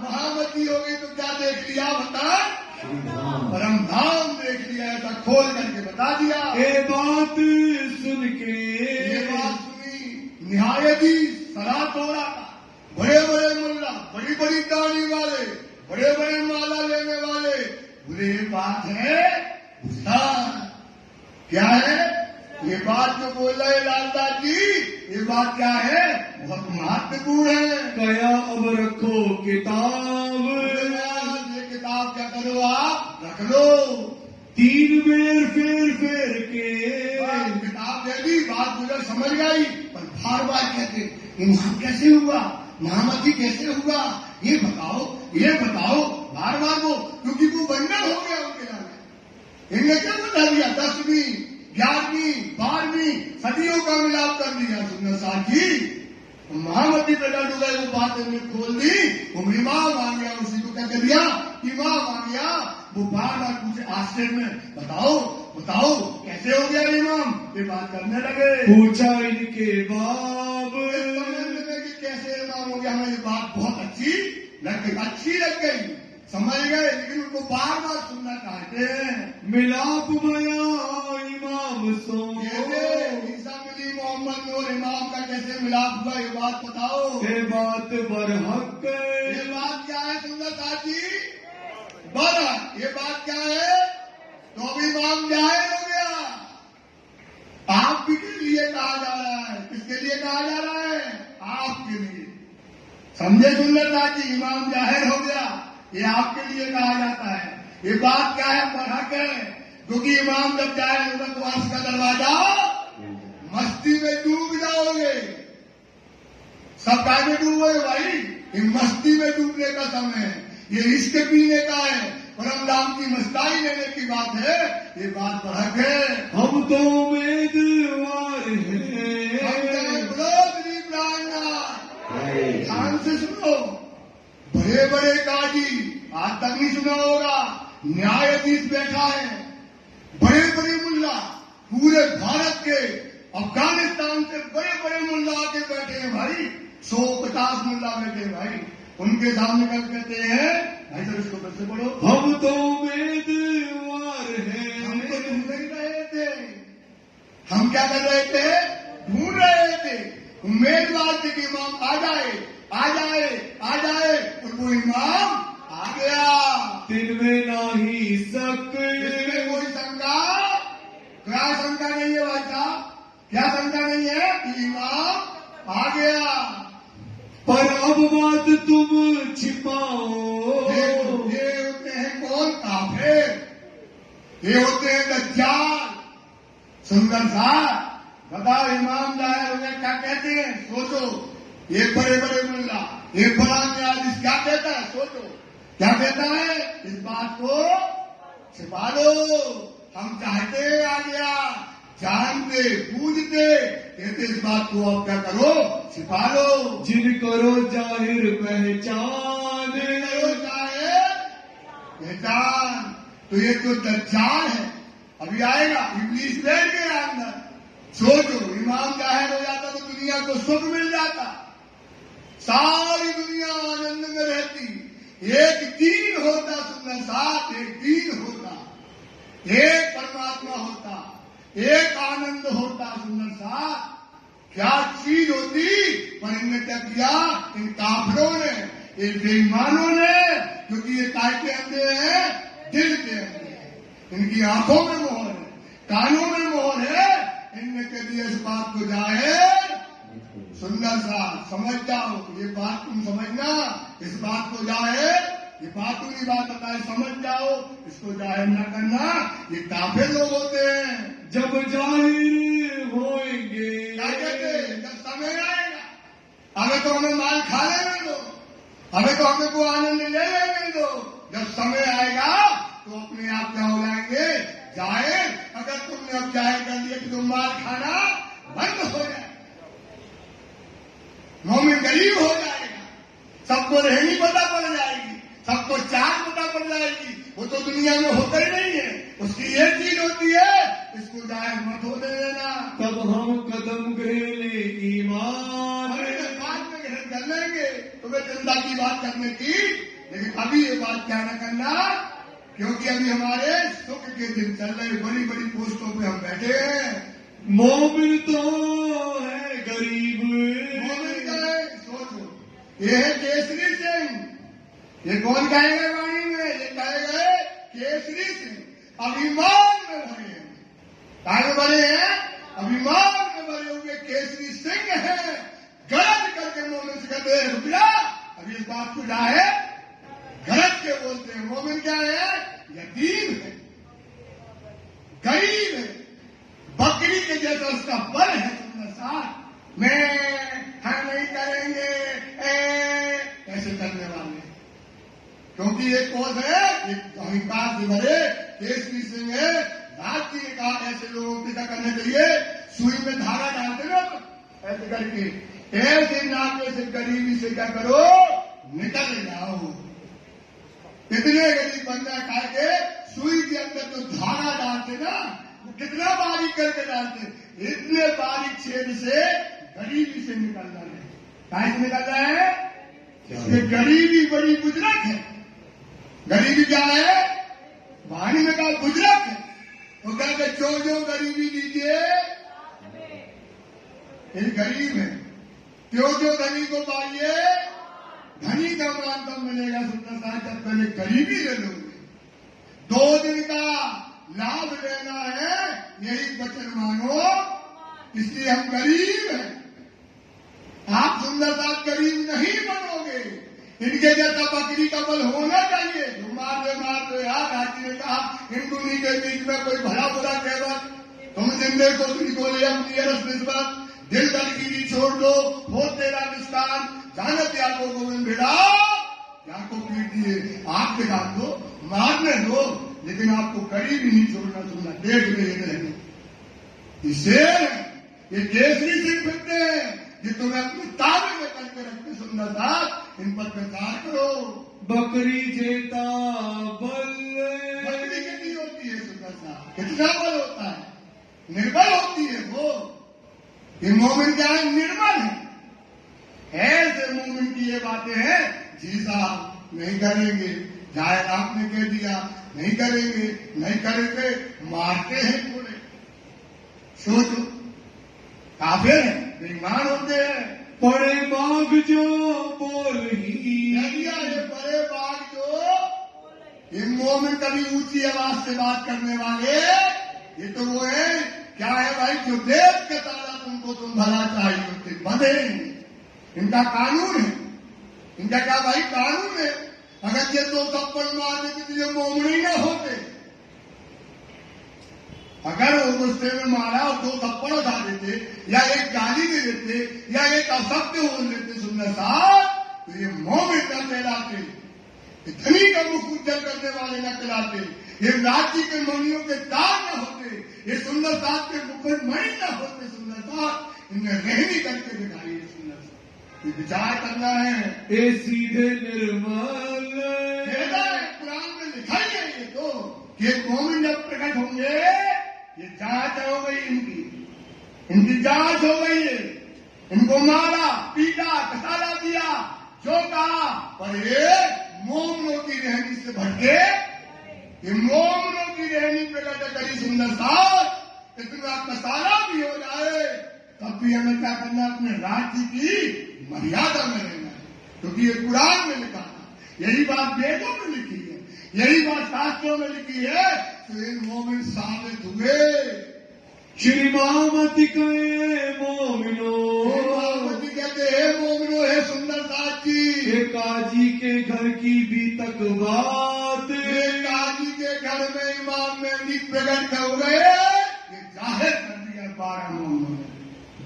[SPEAKER 2] महामती हो गई तो क्या देख लिया? बता, परम धाम देख लिया। ऐसा खोल करके बता दिया।
[SPEAKER 1] ये बात सुन के,
[SPEAKER 2] ये बात सुनी निहायती सरा तोड़ा, बड़े बड़े मुल्ला, बड़ी बड़ी दाढ़ी वाले, बड़े बड़े माला लेने वाले बोले ये बात है क्या है? ये बात जो बोल रहे लालदास जी, ये बात क्या है? बहुत महत्वपूर्ण है।
[SPEAKER 1] कया अब रखो किताब,
[SPEAKER 2] ये किताब क्या करो आप? रख लो।
[SPEAKER 1] 3 बेर फेर के
[SPEAKER 2] किताब दे दी, बात गुजर समझ गई, पर बार बार कहते इमाम कैसे हुआ, महामती कैसे हुआ, ये बताओ बार बार वो, क्योंकि वो बंधन हो गया उनके नाम। इनने क्या बता दिया? 10वीं 11वीं 12वीं सदियों का मिलाप कर दिया। सुंदर साहब जी महामती पे लड़ गए, वो बात हमने खोल दी। वो इमाम आ गया, उसी को क्या कर दिया? इमाम आ गया। वो बार बार पूछे आश्चर्य में, बताओ कैसे हो गया इमाम? ये बात करने लगे।
[SPEAKER 1] पूछा इनके बाप,
[SPEAKER 2] कैसे इमाम हो गया? हमें ये बात बहुत अच्छी लग गई, समझ गए, लेकिन उनको बार बार सुनना चाहते हैं।
[SPEAKER 1] मिलाप भया इमाम सो,
[SPEAKER 2] ईसा मिली मोहम्मद में और इमाम का कैसे मिलाप हुआ? ये बात बताओ।
[SPEAKER 1] ये बात बरहक,
[SPEAKER 2] ये बात क्या है? सुंदर साथी बरहक, ये बात क्या है? तो अब इमाम जाहिर हो गया। आपके लिए कहा जा रहा है। किसके लिए कहा जा रहा है? आपके लिए। समझे सुंदर साथी, इमाम जाहिर हो गया, ये आपके लिए कहा जाता है। ये बात क्या है? बरहक है, क्योंकि इमाम जब जाहिर होगा तो अर्श का दरवाजा मस्ती में डूब जाओगे। सब काय में डूबोगे भाई? ये मस्ती में डूबने का समय है, ये इश्क पीने का है, परम धाम की मस्ताई लेने की बात है। ये बात बरहक है।
[SPEAKER 1] हम तो उम्मीदवार हैं।
[SPEAKER 2] ध्यान से सुनो, बड़े बड़े काजी आज तक नहीं सुना होगा, न्यायाधीश बैठा है, बड़े बड़े मुल्ला पूरे भारत के, अफगानिस्तान से बड़े बड़े मुल्ला आके बैठे हैं भाई, 150 मुल्ला बैठे हैं भाई, उनके सामने कल कहते हैं भाई सर इसको कैसे पढ़ो,
[SPEAKER 1] हम तो उम्मीदवार हैं,
[SPEAKER 2] हम तो ढूंढ ही रहे थे, हम क्या कर रहे थे, ढूंढ रहे थे, उम्मीदवार थे कि इमाम आ जाए आ जाए आ जाए, और वो इमाम आ गया,
[SPEAKER 1] दिन में नहीं शक,
[SPEAKER 2] इसमें कोई शंका, क्या शंका नहीं है भाई साहब, क्या शंका नहीं है कि इमाम आ गया।
[SPEAKER 1] पर अब बात तुम छिपाओ,
[SPEAKER 2] ये होते हैं कौन, काफिर, ये होते हैं दज्जाल। सुंदर साहब बताओ, इमाम जाहिर हो गया, क्या कहते हैं, सोचो, ये बड़े बड़े मुल्ला, ये बड़ा न्यायाधीश क्या कहता है, सोचो क्या कहता है, इस बात को छिपा दो, हम चाहते आ गया, जानते बूझते, कहते इस बात को आप क्या करो, छिपा लो,
[SPEAKER 1] जिन करो जाहिर पहचान,
[SPEAKER 2] करो जाहिर पहचान। तो ये जो दज्जाल है अभी आएगा, इब्लीस बैठ गया अंदर, सोचो इमाम जाहिर हो जाता तो दुनिया को सुख मिल जाता, सारी दुनिया आनंद में रहती, एक दीन होता, सुंदर साथ एक दीन होता, एक परमात्मा होता, एक आनंद होता, सुंदर साथ क्या चीज होती, पर इनने क्या किया, इन काफिरों ने, इन बेईमानों ने, क्योंकि ये काय के अंधे हैं, दिल के अंधे हैं, इनकी आंखों में मोहर है, कानों में मोहर है, इनने कह दिया इस बात को जाहिर, सुंदर सा समझ जाओ, ये बात तुम समझना, इस बात को जाहिर, ये बातूनी बात बताए समझ जाओ, इसको जाहिर न करना, ये काफिर लोग होते हैं।
[SPEAKER 1] जब जाहिर होंगे,
[SPEAKER 2] क्या कहते हैं, जब समय आएगा, हमें तो हमें माल खा लेने दो, हमें तो हमें को आनंद ले लेने दो, जब समय आएगा तो अपने आप क्या हो जाएंगे, जाहिर। अगर तुमने अब जाहिर कर दिया कि तुम माल खाना बंद हो जाए, मोमिन गरीब हो जाएगा, सबको रहनी पता पड़ जाएगी, सबको चाल पता पड़ जाएगी, वो तो दुनिया में होता ही नहीं है, उसकी ये चीज होती है, इसको जाहिर मत होने देना।
[SPEAKER 1] तब हम कदम ग्रहणे ईमान,
[SPEAKER 2] बाद में ग्रहण कर लेंगे, तुम्हें चिंता की बात करने की, लेकिन अभी ये बात क्या न करना, क्योंकि अभी हमारे सुख के दिन चल रहे, बड़ी बड़ी पोस्टों पे हम बैठे हैं।
[SPEAKER 1] मोमिन तो है गरीब,
[SPEAKER 2] मोमिन का है, सोचो, ये है केसरी सिंह, ये कौन कहेगा वाणी में, ये कहेगा केसरी सिंह, अभिमान में भरे हैं, काय में भरे हैं, अभिमान में भरे हुए केसरी सिंह है, गलत करके मोमिन से कहते हैं रुक जा, अभी इस बात को जाए, गलत के बोलते हैं। मोमिन क्या है, यतीम है, गरीब है, बकरी के जैसा उसका बल है, तुमने साथ में हम नहीं करेंगे ऐसे करने वाले, क्योंकि ये कौन है, ये अहंकार से भरे केसरी सिंह है। राज जी ने कहा ऐसे लोगों को क्या करना चाहिए, सुई में धागा डालते ना ऐसे करके, ऐसे नाके से गरीबी से क्या करो, निकल जाओ। कितने गरीब बंदा खा के सुई के अंदर तो धागा डालते ना, वो कितना बारीक करके डालते, इतने बारीक छेद से गरीबी से निकलना है, कहां से निकलना है, इसमें गरीबी बड़ी बुजुर्ग है। गरीबी क्या है, वाणी में कहा बुजुर्ग है, वो कहते जो गरीबी दीजिए, ये गरीब है, जो धनी को पाइए, धनी का मान तब मिलेगा, सुंदर साहब जब पहले गरीबी ले लोगे, 2 दिन का लाभ लेना है, यही वचन मानो, इसलिए हम गरीब हैं। आप सुंदर साहब गरीब नहीं बनोगे, इनके जैसा बकरी का बल होना चाहिए, जो मार दे यार। राजी ने कहा हिंदुनी के बीच में कोई भला बुरा कहवत, तुम जिंदे को तुमको ले नियरस निस्बत, दिल दलगिरी छोड़ दो, हो तेरा विस्तार, जानत या को गोविंद भिड़ा, या को पीट दिए, आग दिखा दो, मारने दो, लेकिन आपको गरीबी नहीं छोड़ना, सुनना देख में ये रहेंगे। इसे ये केसरी सिंह फिरते हैं, ये तुम्हें अपने ताबे में करके रखते सुंदर साहब, इन पर विचार करो।
[SPEAKER 1] बकरी जेता बल
[SPEAKER 2] बकरी कितनी होती है सुंदर साहब, कितना बल होता है, निर्बल होती है वो। ये मोमिन क्या है, निर्बल है। ऐसे मोमिन की ये बातें हैं, जी साहब नहीं करेंगे, जाहिर आपने कह दिया नहीं करेंगे, नहीं करेंगे, मारते हैं थोड़े। सोचो, काफिर है, बेईमान होते हैं।
[SPEAKER 1] पड़े बाग जो बोल ही
[SPEAKER 2] ये बड़े बाग जो, ये मोमिन कभी ऊंची आवाज से बात करने वाले, ये तो वो है, क्या है भाई, जो देश के ताला तुमको तुम भला चाहिए होते बंधे, इनका कानून है। इनका क्या भाई कानून है। अगर ये 2 थप्पड़ मार देते तो ये मोमिन ही ना होते। अगर वो गुस्से में मारा और 2 थप्पड़ उठा देते, या एक गाली दे देते, या एक अशब्द बोल देते सुंदर साहब, तो ये मोमिन न कहलाते, धनी का मुख उज्जवल करने वाले न कहलाते, ये राज्य के मणियों के दाग न होते, ये सुंदर साहब के मुकुट मणि न होते। सुंदर साहब इनने रहनी करके दिखाई है। सुंदर साहब ये विचार करना है।
[SPEAKER 1] ए सीधे निर्मल
[SPEAKER 2] कुरान में लिखा ही है ये तो, कि मोमिन जब प्रकट होंगे, ये जांच हो गई इनकी जांच हो गई है। इनको मारा, पीटा, कसाला दिया, जो कहा, पर ये मोमिनों की रहनी से भटके, ये मोमिनों की रहनी पे करी सुंदर साहब, इतना कसाला भी हो जाए तब भी हमें क्या करना, अपने राज्य की मर्यादा में रहना है, क्योंकि ये कुरान में लिखा था। यही बात वेदों में लिखी है, यही बात शास्त्रों में लिखी है, तो इन मोमिन साबित हुए।
[SPEAKER 1] श्री महामती कहे मोमिनो,
[SPEAKER 2] महामती कहते हैं मोमिनो है सुंदर साथ जी।
[SPEAKER 1] ये काजी के घर की भी तक बात,
[SPEAKER 2] ये काजी के घर में इमाम मेहदी प्रकट हो गए, ये जाहिर कर दिया 12 मोमिनों ने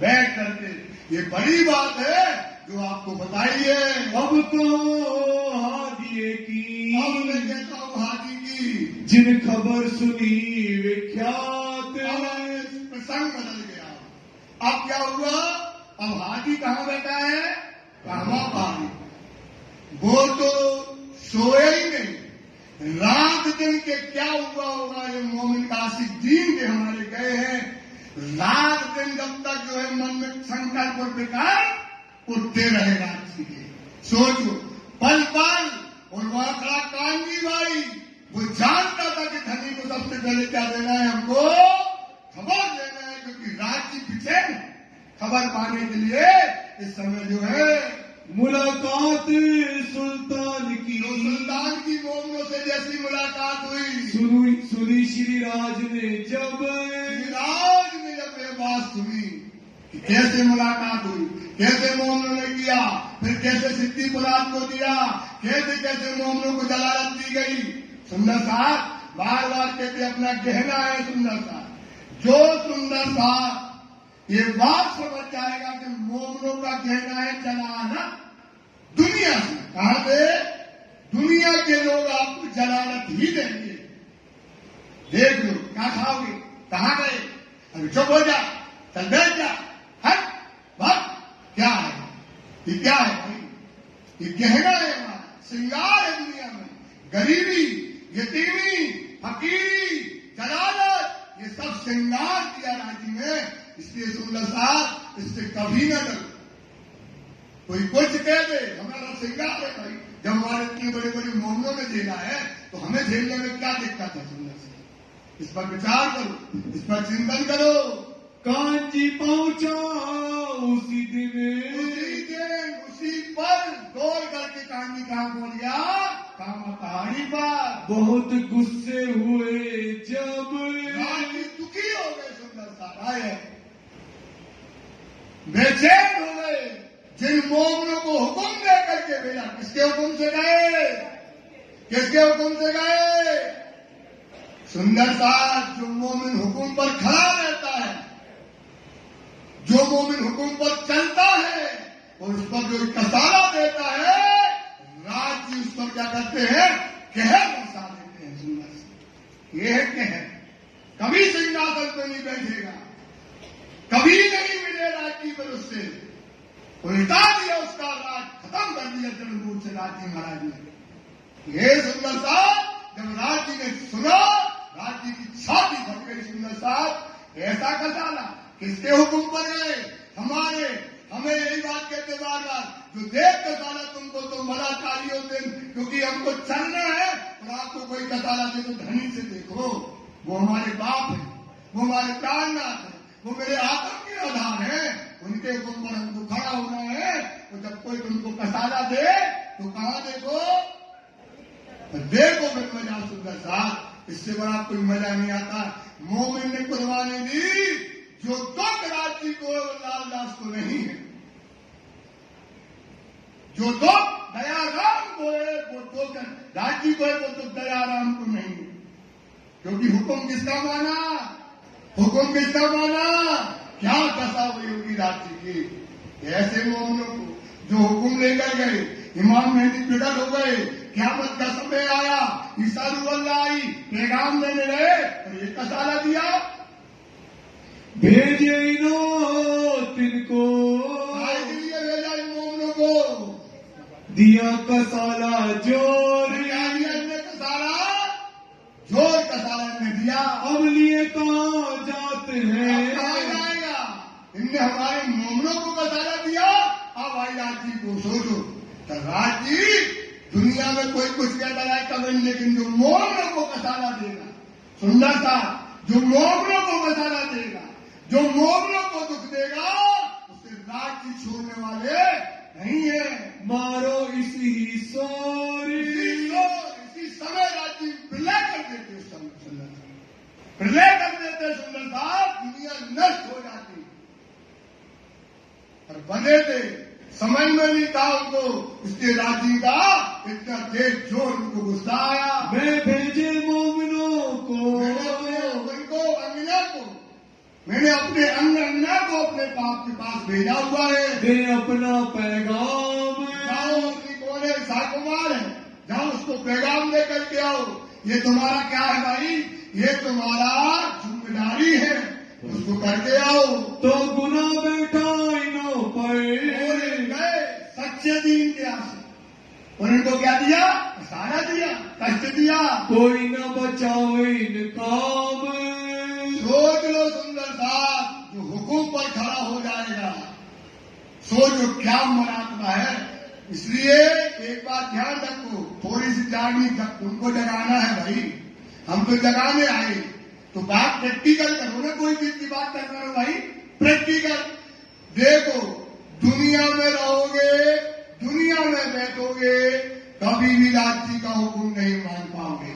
[SPEAKER 2] बैठ करके। ये बड़ी बात है जो आपको बताई है।
[SPEAKER 1] अब तो हादिए की,
[SPEAKER 2] अब मैं कहता हूँ हादी की,
[SPEAKER 1] जिन खबर सुनी विख्यात,
[SPEAKER 2] प्रसंग बदल गया। अब क्या हुआ, अब हादी कहाँ बैठा है, कहवा पानी। वो तो सोए ही नहीं, रात दिन के क्या हुआ होगा। ये मोमिन काशिक दीन के हमारे गए हैं, रात दिन जब तक जो है मन में संकल्प और विकार उठते रहे राज्य के। सोचो पल पल, और वहां खड़ा कांजी भाई, वो जानता था कि धनी को सबसे पहले क्या देना है, हमको खबर देना है, क्योंकि राज्य पीछे खबर पाने के लिए इस समय जो है
[SPEAKER 1] मुलाकात सुल्तान की,
[SPEAKER 2] तो सुल्तान की मोमिनों से जैसी मुलाकात हुई,
[SPEAKER 1] सुनी श्री राज ने जब,
[SPEAKER 2] राज ने जब ये बात सुनी कि कैसे मुलाकात हुई, कैसे मोमिनों ने किया, फिर कैसे सिद्धि मुराद को दिया, कैसे कैसे मोमिनों को जलालत दी गई। सुंदर साहब बार बार कहते अपना गहना है सुंदर साहब। जो सुंदर साहब ये बात समझ जाएगा कि मोमिनों का कहना है जलाना दुनिया से, कहां से, दुनिया के लोग आपको जलालत ही देंगे। देख लो क्या खाओगे, कहां गए, अभी चुप हो जा, चल बैठ जा, हट वक्त, क्या है ये, क्या है भाई, ये गहना है हमारा, श्रृंगार है दुनिया में। गरीबी, यतीमी, फकीरी, जलालत, ये सब श्रृंगार किया राज्य में। इसलिए सुंदर साहब इससे कभी न डरो। कोई कुछ कह दे, हमारा श्रृंगार है भाई। जब हमारे इतनी बड़ी बड़ी मोमिनों में झेला है तो हमें झेलने में क्या दिक्कत है। सुंदर साहब इस पर विचार करो, इस पर चिंतन करो।
[SPEAKER 1] कांची पहुंचा उसी दिन,
[SPEAKER 2] उसी पर दौड़ करके कांजी कहां पहुंच गया, कामा पहाड़ी पर।
[SPEAKER 1] बहुत गुस्से हुए जब,
[SPEAKER 2] दुखी हो गए सुंदर साहब, आए बेचैन हो गए। जिन मोमिनों को हुक्म दे करके भेजा, किसके हुक्म से गए, किसके हुक्म से गए, सुंदर साहब जो मोमिन हुक्म पर खड़ा रहता है, जो मोमिन हुक्म पर चलता है और उस पर जो कसाला देता है, राज्य उस पर क्या करते हैं, कहर बरसा देते हैं। सुंदर साहब ये है कहर, कभी सिंहासन पर नहीं बैठेगा, कभी नहीं मिले राज्य पर उससे। उल्टा दिया उसका राज, खत्म कर दिया जन्मभूमि से राज जी महाराज ने। ये सुंदर साहब जब राज जी ने सुना, राज जी की छाती फट गई। सुंदर साहब ऐसा कसाला किसके हुक्म पर गए? हमारे, हमें यही बात कहते बार बार, जो देख कसाला तुमको तो भला तालियों दे, क्योंकि हमको चलना है। और आपको कोई कसाला दे तो धनी से देखो, वो हमारे बाप है, वो हमारे प्राणनाथ है, वो मेरे आत्म के आधार है। उनके हुक्म पर हमको खड़ा होना है। तो जब कोई तुमको कसाला दे तो कहां देखो? तो देखो फिर मजा। सुंदर साहब इससे बड़ा कोई मजा नहीं आता। मोमिन ने कुर्बानी दी, जो दुख राज जी को लालदास को नहीं है। जो दुख दयाराम को है वो दुख राज जी को है, वो दुख दयाराम को नहीं है। क्योंकि हुक्म किसका माना? हुक्म किसका माना? क्या दशा हुई होगी राज जी की। ऐसे मोमिनों को जो हुक्म लेकर गए, इमाम मेहदी पिघल हो गए, क़यामत का समय आया, ईसा रुल्लाह आई, पैगाम देने गए और ये कसाला दिया।
[SPEAKER 1] भेजे इनो तिनको,
[SPEAKER 2] के लिए भेजा इन मोमिनों को,
[SPEAKER 1] दिया कसाला जोर,
[SPEAKER 2] क्या दिया इनने कसाला? जोर कसाला इनने दिया।
[SPEAKER 1] अब लिए कहाँ जाते हैं?
[SPEAKER 2] कहा जाएगा? इनने हमारे मोमिनों को कसाला दिया। अब आई राज जी को सोचो, तो राज जी दुनिया में कोई कुछ कहता है कभी, लेकिन जो मोमिनों को कसाला देगा, सुंदर सा जो मोमिनों को कसाला देगा, जो मोमिनों को दुख देगा, उसे राज जी छोड़ने वाले नहीं है।
[SPEAKER 1] मारो इसी सोरी,
[SPEAKER 2] इसी समय राज जी प्रलय कर देते। उस समय सुंदर प्रलय कर देते। सुंदर साहब दुनिया नष्ट हो जाती और बने थे। समझ में नहीं था उनको इसके राज जी का इतना तेज जोर उनको गुस्सा आया।
[SPEAKER 1] मैं भेजे मोमिनों को,
[SPEAKER 2] उनको अंगना को, मैंने अपने अन्ना को अपने बाप के पास भेजा हुआ है।
[SPEAKER 1] दे अपना पैगाम,
[SPEAKER 2] जाओ अपनी कौन है? साकुमार है, जाओ उसको पैगाम दे करके आओ। ये तुम्हारा क्या है भाई? ये तुम्हारा जिम्मेदारी है, उसको करके आओ।
[SPEAKER 1] तो गुना बैठा इनो पर,
[SPEAKER 2] गए सच्चे दीन के आसे और इनको क्या दिया? सारा दिया, कष्ट दिया।
[SPEAKER 1] कोई न बचावे इन काम।
[SPEAKER 2] सोच लो सुंदर साहब, जो हुकुम पर खड़ा हो जाएगा, सोचो क्या मरात्मा है। इसलिए एक बात ध्यान रखो, थोड़ी सी जागनी तुमको जगाना है भाई। हम तो जगाने आए, तो बात प्रैक्टिकल करो ना। कोई चीज की बात करना हो भाई, प्रैक्टिकल देखो। दुनिया में रहोगे, दुनिया में बैठोगे, कभी भी राज जी का हुक्म नहीं मान पाओगे।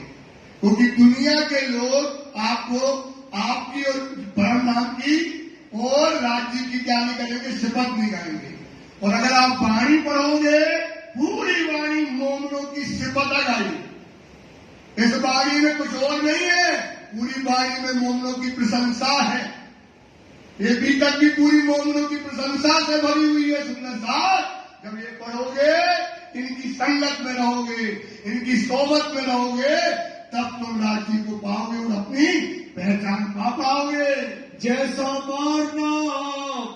[SPEAKER 2] क्योंकि दुनिया के लोग आपको आपकी और परम नाम की और राज जी की क्या नहीं करेंगे? शपथ नहीं करेंगे। और अगर आप वाणी पढ़ोगे, पूरी वाणी मोमिनों की शपथ लगाई। इस वाणी में कुछ और नहीं है, पूरी वाणी में मोमिनों की प्रशंसा है। ये भी तक की पूरी मोमिनों की प्रशंसा से भरी हुई है। सुंदर साहब जब ये पढ़ोगे, इनकी संगत में रहोगे, इनकी सोबत में रहोगे, तब तुम राज जी को पाओगे और अपनी पहचान पा पाओगे।
[SPEAKER 1] जैसा मारना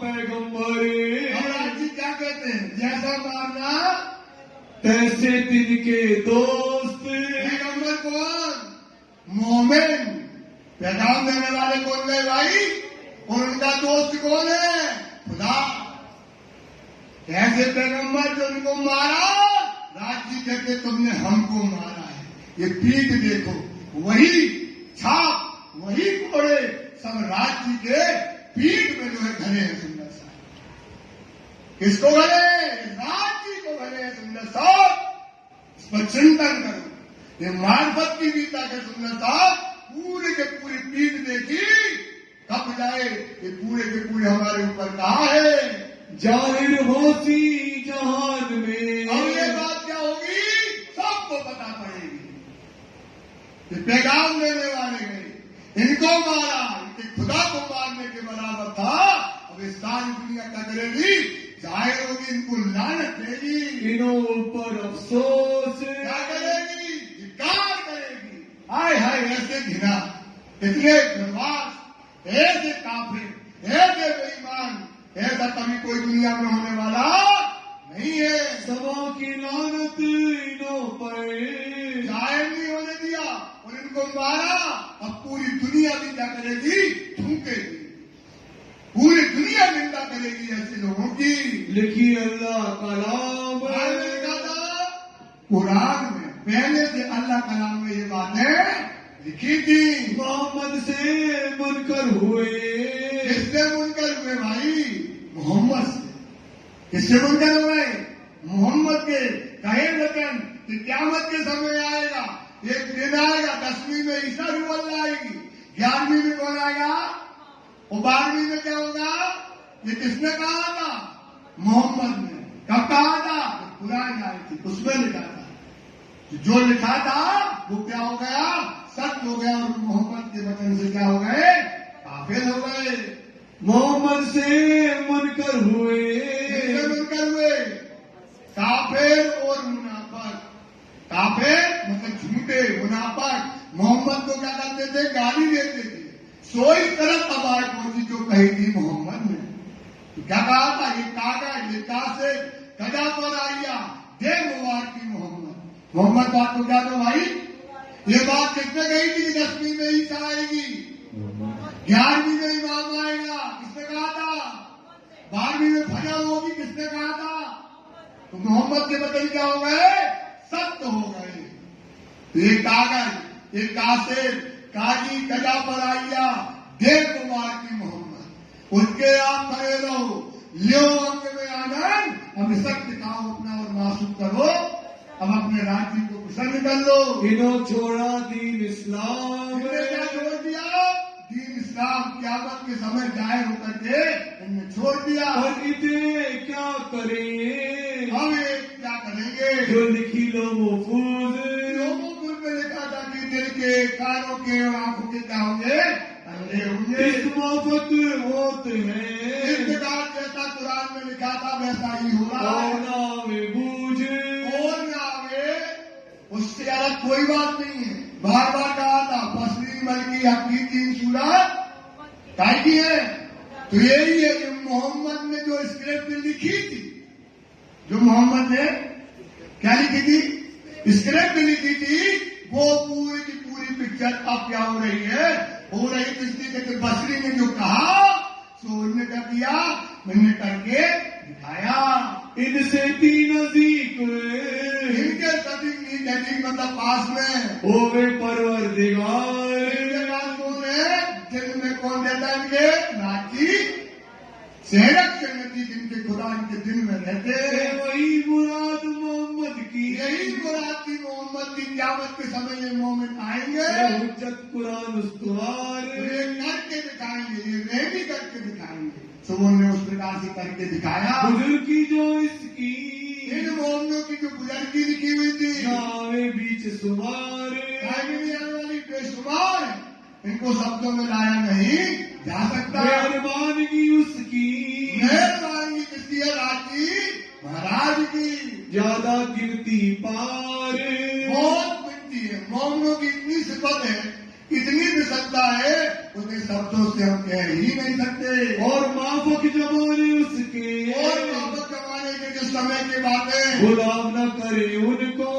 [SPEAKER 1] पैगंबरे,
[SPEAKER 2] और राज जी क्या कहते हैं? जैसा मारना
[SPEAKER 1] तैसे तिनके दोस्त।
[SPEAKER 2] पैगंबर कौन? मोमिन। पैगाम देने वाले कौन गए भाई? और उनका दोस्त कौन है? खुदा। ऐसे पैगंबर जो उनको मारा, राज जी कहते तुमने हमको मारा है। ये पीठ देखो, वही छाप, वही कोड़े सब राज जी के पीठ में जो है घरे हैं। सुंदर साहब किसको घरे? राज जी को घरे हैं। सुंदर साहब इस पर चिंतन करो। ये मार्फत की गीता के सुंदर साहब पूरे के पूरी पीठ देखी, कब जाए ये पूरे के पूरे हमारे ऊपर कहा है?
[SPEAKER 1] जाहिर होती जहान में।
[SPEAKER 2] अब ये बात क्या होगी? सबको पता पड़ेगी। ये पैगाम देने वाले गए, इनको मारा, इनके खुदा को मारने के बराबर था। अब इस सारी दुनिया का करेगी, जाहिर होगी, इनको लानत देगी।
[SPEAKER 1] इनों ऊपर अफसोस,
[SPEAKER 2] क्या करेगी? धिक्कार करेगी। हाय हाय ऐसे घिना, इतने बदमाश, ऐसे काफिर, ऐसे बेईमान, ऐसा ऐसा कभी कोई दुनिया में होने वाला नहीं है।
[SPEAKER 1] समा की लानत इन्हों पर
[SPEAKER 2] जाहिर नहीं होने दिया और इनको मारा। अब पूरी दुनिया भी क्या करेगी? थूकेगी। पूरी दुनिया निंदा करेगी ऐसे लोगों की।
[SPEAKER 1] लिखी अल्लाह कलाम
[SPEAKER 2] मैंने लिखा था कुरान में, पहले से अल्लाह कलाम में ये बातें लिखी थी।
[SPEAKER 1] मोहम्मद से मुनकर हुए।
[SPEAKER 2] किससे मुनकर हुए भाई? मोहम्मद से। किससे मुनकर हुए? मोहम्मद के कहे वचन कि क़यामत के समय आएगा, एक दिन आएगा, 10वीं में ईसा रूह अल्लाह आएगी, 11वीं में कौन आएगा और 12वीं में क्या होगा? ये किसने कहा था? मोहम्मद ने। कब कहा था? कुरान आई थी, उसमें लिखा था। जो लिखा था वो क्या हो गया? सच हो गया। और मोहम्मद के वचन से क्या हो गए? काफिर हो गए।
[SPEAKER 1] मोहम्मद से मुनकर हुए।
[SPEAKER 2] किससे मुनकर हुए? काफिर और मुनाफिक। काफिर मतलब झूठे, मुनाफिक मोहम्मद को क्या करते थे? गाली देते थे। सो इस तरफ आवाज पहुंची जो कही थी मोहम्मद ने। तो क्या कहा था? ये कागज, ये कासिद, कदा पर आइया दे मुबारक की मोहम्मद। मोहम्मद बात को क्या दो भाई? ये बात किसने कही थी कि 10वीं में ईसा आएगी, 11वीं में इमाम आएगा? किसने कहा था? 12वीं में फजर होगी? किसने कहा था? तो मोहम्मद के बदल क्या हो गए? सत्य हो गए। तो ये कागज, ये कासिद, काजी, कदा पर आइया देव कुमार की मोहम्मद, उनके आप खड़े रहो, लियो अंग में आनंद, अब सत्य दिखाओ अपना और मासूम करो, अब अपने राज्य को कुशल कर लो।
[SPEAKER 1] इन्हों छोड़ा दीन इस्लाम।
[SPEAKER 2] इन्होंने क्या छोड़ दिया? दीन इस्लाम। क़यामत के समय जाहिर होकर के इन्होंने छोड़ दिया।
[SPEAKER 1] और इतने क्या करें?
[SPEAKER 2] हम ये क्या करेंगे?
[SPEAKER 1] जो लिखी लो महफूज।
[SPEAKER 2] लोगों को में लिखा था कि दिल के, कानों के और आंखों के क्या होंगे? अंधे होंगे।
[SPEAKER 1] इस माफक होत है।
[SPEAKER 2] इस प्रकार जैसा कुरान में लिखा था वैसा ही हो रहा
[SPEAKER 1] और
[SPEAKER 2] है।
[SPEAKER 1] नावे बूझ।
[SPEAKER 2] और ना आवे, उससे अलग कोई बात नहीं है। बार बार कहा था बसरी मलकी हकी 3 सूरत काय की है। तो यही है कि मोहम्मद ने जो स्क्रिप्ट लिखी थी, जो मोहम्मद ने क्या लिखी थी? स्क्रिप्ट लिखी थी, वो पूरी की पूरी पिक्चर अब क्या हो रही है? हो रही थी। इसलिए कि बसरी ने जो कहा सो उन्होंने क्या किया? मैंने करके दिखाया।
[SPEAKER 1] इनसे तीन नजीक
[SPEAKER 2] इनके सभी की नजीक मतलब पास में
[SPEAKER 1] होवे परवरदिगार।
[SPEAKER 2] इनके पास कौन है? दिल में कौन रहता है? इनके राजी सेहरत के नजीक इनके खुदा इनके दिल में रहते हैं।
[SPEAKER 1] वही मुराद मोहम्मद की।
[SPEAKER 2] यही मुराद थी मोहम्मद की। क़यामत के समय ये मोमिन आएंगे,
[SPEAKER 1] हुज्जत कुरान उस्तवार।
[SPEAKER 2] ये करके दिखाएंगे, ये रहमी करके दिखाएंगे। तो उन्होंने उस प्रकार से करके दिखाया।
[SPEAKER 1] बुजुर्ग की जो इसकी
[SPEAKER 2] इन मोमिनों की जो बुजुर्गी लिखी हुई थी,
[SPEAKER 1] नावे बीच सुमार।
[SPEAKER 2] नहीं आने वाली बेशुमार है। इनको शब्दों में लाया नहीं जा सकता।
[SPEAKER 1] मेहरबानी उसकी
[SPEAKER 2] मेहरबानी किसकी है? राजी महाराज की।
[SPEAKER 1] ज्यादा गिरती पार।
[SPEAKER 2] बहुत मिलती है। मोमिनों की इतनी सिफत है, इतनी विशेषता है, उन्हें शब्दों से हम कह ही नहीं सकते।
[SPEAKER 1] और माफक जमाने उसके
[SPEAKER 2] और मोहब्बत जमाने के जो समय की बातें
[SPEAKER 1] गुलाम न करे उनको।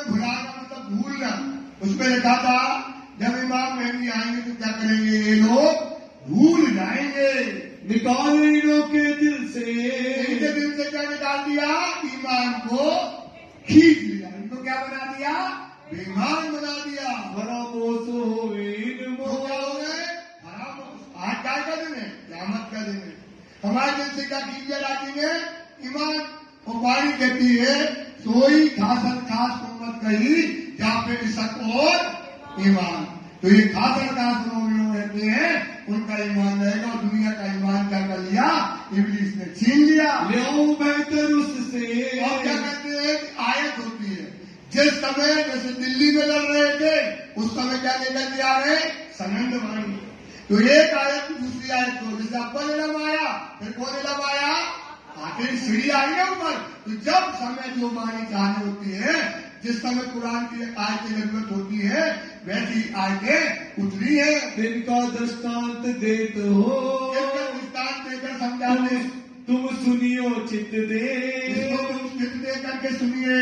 [SPEAKER 2] भुलाना मतलब भूलना। उसमें लिखा था जब इमाम मेहदी आएंगे तो क्या करेंगे? ये लोग भूल जाएंगे।
[SPEAKER 1] निकाले इन्हों के दिल से।
[SPEAKER 2] इनके दिल से क्या निकाल दिया? ईमान को खींच लिया। इनको क्या बना दिया? बेईमान बना दिया।
[SPEAKER 1] फरामोश होवे इन
[SPEAKER 2] तो क्या हो गए? फरामोश। आज क्या का दिन है? क़यामत का दिन है। हमारे दिल से क्या खींच दिया? राजी ने ईमान को वाणी कहती है, सोई खासन खास उम्मत कही या फिर शक और ईमान। तो ये खासन खास लोग रहते हैं, उनका ईमान रहेगा। और दुनिया का ईमान क्या कर लिया? इब्लीस ने छीन लिया।
[SPEAKER 1] ले बेहतर उससे।
[SPEAKER 2] और क्या कहते हैं? आयत होती है जिस समय जैसे दिल्ली में लड़ रहे थे उस समय क्या लेकर के आ रहे? सनंद वाणी। तो एक आयत दूसरी आयत को जैसे अव्वल इल्म आया, फिर कौन इल्म आया? आखिर सीढ़ी आई है ऊपर। तो जब समय जो वाणी चाहनी होती है, जिस समय कुरान की आयत की जरूरत होती है, वैसी आयतें उतरी है।
[SPEAKER 1] दिन का दृष्टांत देते हो।
[SPEAKER 2] इसका दृष्टांत देकर समझाते
[SPEAKER 1] तुम सुनियो चित दे।
[SPEAKER 2] इसको तुम चित दे करके सुनिए।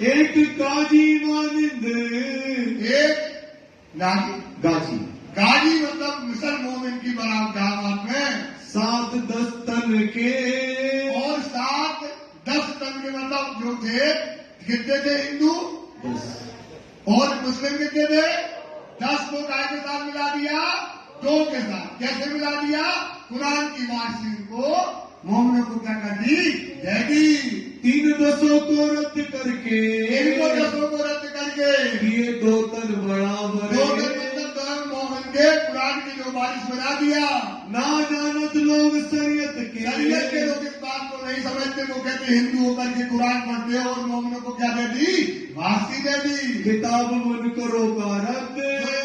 [SPEAKER 1] एक गाजी मानिंद,
[SPEAKER 2] एक गाजी,
[SPEAKER 1] गाजी
[SPEAKER 2] गाजी मतलब मिसल मोमिन की बराबर में
[SPEAKER 1] 7-10 तन के,
[SPEAKER 2] और 7-10 तन के मतलब जो थे कितने थे हिंदू,
[SPEAKER 1] 10
[SPEAKER 2] और मुस्लिम कितने थे, 10 को काय के साथ मिला दिया, 2 के साथ। कैसे मिला दिया? कुरान की वारसी को मोमिनों को क्या कर दी, दे दी।
[SPEAKER 1] 3 10 को रद्द करके,
[SPEAKER 2] इनको 10 को रद्द करके
[SPEAKER 1] ये 2 तन बराबर
[SPEAKER 2] 2 तन मतलब तो मोहन के कुरान की जो बारिश बना दिया।
[SPEAKER 1] ना जानत लोग शरीयत
[SPEAKER 2] शरीयत के लोग इस बात को नहीं समझते, वो कहते हिंदू होकर के कुरान पढ़ते हो, और मोमिनों को क्या दे दी, वारसी दे दी।
[SPEAKER 1] किताब मुनकरों का रद्द,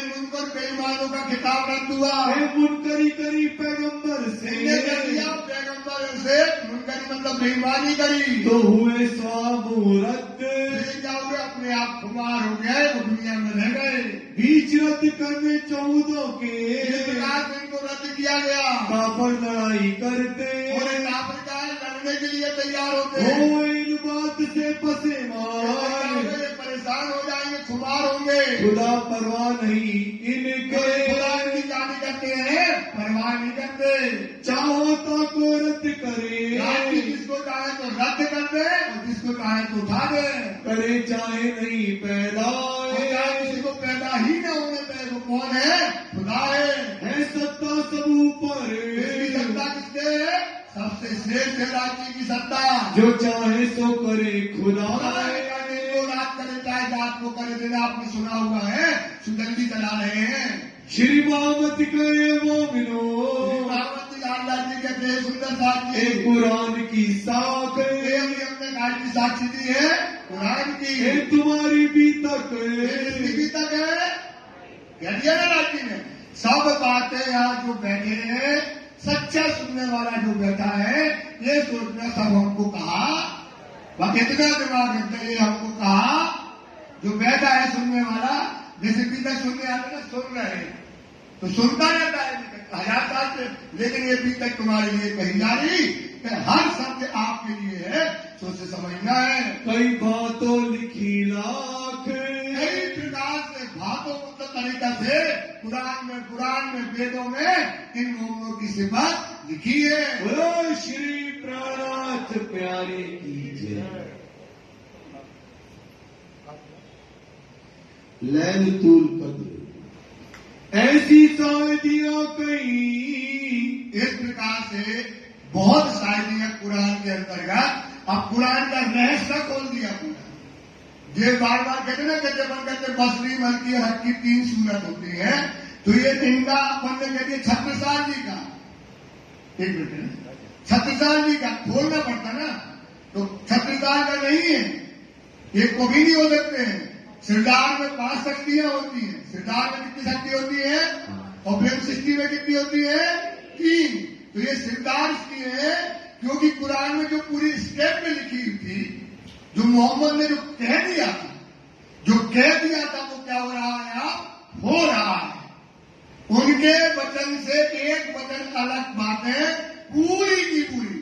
[SPEAKER 2] मुनकर बेईमानों का खिताब रद्द हुआ।
[SPEAKER 1] मुनकरी करी पैगंबर से,
[SPEAKER 2] कर दिया पैगंबर से, मुनकरी मतलब बेईमानी करी,
[SPEAKER 1] तो हुए स्वाबू रद्द।
[SPEAKER 2] जाओगे अपने आप खुमार हो गए, वो दुनिया में रह गए।
[SPEAKER 1] बीच रद्द करने 14 के,
[SPEAKER 2] इनको रद्द किया गया।
[SPEAKER 1] काफर लड़ाई करते,
[SPEAKER 2] और लड़ने के लिए तैयार होते
[SPEAKER 1] हो इन बात से पसेमार,
[SPEAKER 2] परेशान हो जाएंगे, खुमार होंगे।
[SPEAKER 1] खुदा परवाह नहीं इनके,
[SPEAKER 2] खुदा की जानी करते हैं, परवाह नहीं करते।
[SPEAKER 1] चाहता को रद्द करे,
[SPEAKER 2] जिसको चाहे तो रद्द कर दे, और जिसको चाहे तो उठा दे।
[SPEAKER 1] करे चाहे नहीं पैदा,
[SPEAKER 2] किसी को पैदा ही न होने दे। वो कौन है? खुदा है
[SPEAKER 1] सत्ता सब ऊपर,
[SPEAKER 2] इसकी सत्ता किसके है? सबसे श्रेष्ठ है राज्य की सत्ता।
[SPEAKER 1] जो चाहे सो करे खुदा
[SPEAKER 2] वो रात करे चाहे रात को करे, दिन आपने सुना हुआ है, सुगंधी चला रहे हैं।
[SPEAKER 1] श्री मोहम्मद के मोमिनो,
[SPEAKER 2] अल्लाह जी कहते हैं सुंदर साक्षी,
[SPEAKER 1] कुरान की साख,
[SPEAKER 2] हमने गाड़ी की साक्षी दी है कुरान की।
[SPEAKER 1] तुम्हारी भी तक
[SPEAKER 2] भी तक है, कह दिया ना राज्य ने। सब बातें यहाँ जो बैठे हैं, सच्चा सुनने वाला जो बैठा है, ये सोचना सब हमको कहा, वह कितना दिमाग रखते, ये हमको कहा जो बैठा है सुनने वाला। जैसे भी तक सुनने आते ना, सुन रहे हैं तो सुनता रहता है 1000 साल से, लेकिन ये भी तक तुम्हारे लिए कही जा रही कि हर शब्द आपके लिए है, सोच से समझना है।
[SPEAKER 1] कई बातों लिखी लाख,
[SPEAKER 2] कई प्रकार से बातों मतलब तरीका से कुरान में वेदों में इन मोमिनों की सिफत लिखी है।
[SPEAKER 1] बोलो श्री प्राणाथ प्यारे की जय। लैलतुल कद्र ऐसी शायदियां कई,
[SPEAKER 2] इस प्रकार से बहुत शायदियां कुरान के अंतर्गत। अब कुरान का रहस्य खोल दिया पूरा। ये बार बार कहते ना कि जब कहते बसरी मलकी हक की 3 सूरत होती है, तो ये इनका अपन ने कहते छत्रसाल जी का, एक मिनट, छत्रसाल जी का खोलना पड़ता ना, तो छत्रसाल का नहीं है, ये को भी नहीं हो सकते हैं। सिरदार में 5 शक्तियां होती हैं। सिरदार में कितनी शक्ति होती है, और प्रेम सृष्टि में कितनी होती है, 3। तो ये सिरदार इसलिए है क्योंकि कुरान में जो पूरी स्टेप में लिखी हुई थी, जो मोहम्मद ने जो कह दिया था, वो क्या हो रहा है, अब हो रहा है। उनके वचन से एक वचन अलग बातें पूरी की पूरी,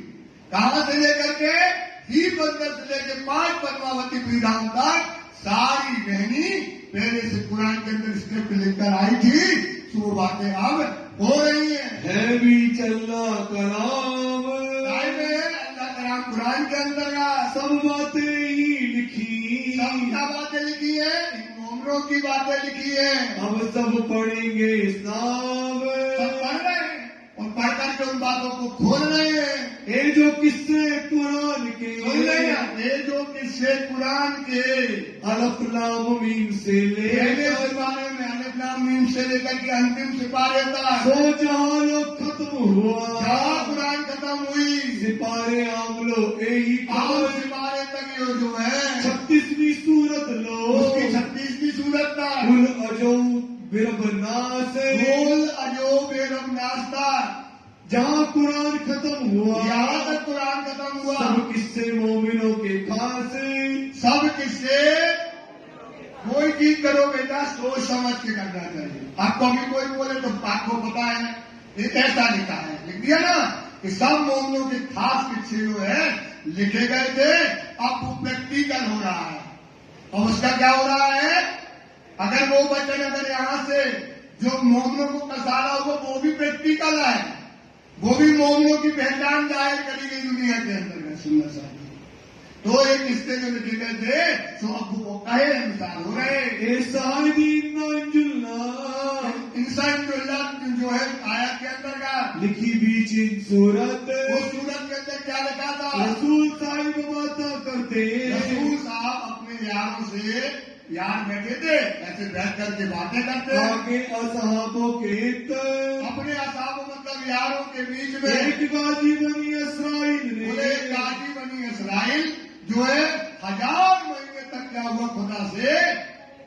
[SPEAKER 2] कहां से लेकर के ही बंदर से लेकर 5 पद्मावती पीढ़ाओं तक सारी बहनी पहले से कुरान के अंदर स्क्रिप्ट लिखकर आई थी, तो वो बातें अब हो रही
[SPEAKER 1] है भी चल्ला कलाम,
[SPEAKER 2] अल्लाह कलाम कुरान के अंदर
[SPEAKER 1] सब बातें ही लिखी,
[SPEAKER 2] सब क्या बातें लिखी है, इन मोमिनों की बातें लिखी है।
[SPEAKER 1] अब सब पढ़ेंगे इस्लाम,
[SPEAKER 2] सब पढ़ रहे हैं और पढ़ करके उन बातों को खोल रहे हैं।
[SPEAKER 1] ये जो किस्से कुरान के,
[SPEAKER 2] ये जो किस्से कुरान के
[SPEAKER 1] अलफ लाम मीम से
[SPEAKER 2] पहले सिपारे में अलफ लाम मीम से लेकर के अंतिम सिपारे तक,
[SPEAKER 1] सो जहां लोग खत्म हुआ,
[SPEAKER 2] जहां कुरान खत्म हुई,
[SPEAKER 1] सिपारे आमलो यही
[SPEAKER 2] सिपारे तक ये जो है
[SPEAKER 1] 36वीं सूरत लो,
[SPEAKER 2] उसकी 36वीं सूरत तक
[SPEAKER 1] कुल अजो बिरबनास,
[SPEAKER 2] कुल अजो बेरबनास तक,
[SPEAKER 1] जहाँ कुरान खत्म हुआ,
[SPEAKER 2] यहाँ तक कुरान खत्म हुआ।
[SPEAKER 1] सब किस्से मोमिनों के खास,
[SPEAKER 2] सब किस्से। कोई चीज करो बेटा सोच समझ के करना चाहिए। आपको अभी कोई बोले तो आपको पता है ये कैसा लिखा है, लिख दिया ना, कि सब मोमिनों के खास किस्से जो है लिखे गए थे, अब वो प्रैक्टिकल हो रहा है। और उसका क्या हो रहा है, अगर वो वचन अगर यहाँ से जो मोमिनों को कसाला होगा वो भी प्रैक्टिकल है, वो भी मोमिनों की पहचान जाहिर करी गई दुनिया के अंदर में। सुंदर सा तो एक किस्से जो लिखे गए थे सो अब वो कहे अनुसार हो रहे।
[SPEAKER 1] इंसान
[SPEAKER 2] जो है आयत के अंदर का
[SPEAKER 1] लिखी बीच इन सूरत,
[SPEAKER 2] वो सूरत के अंदर क्या लिखा था,
[SPEAKER 1] रसूल साहिब बातें करते,
[SPEAKER 2] रसूल साहब अपने यारों से यार बैठे थे, ऐसे बैठ करके बातें करते,
[SPEAKER 1] आगे असहाबों के
[SPEAKER 2] अपने असाबों मतलब यारों के बीच में
[SPEAKER 1] एक गाजी बनी इसराइल ने,
[SPEAKER 2] बोले गाजी बनी इसराइल जो है 1000 महीने तक क्या हुआ खुदा से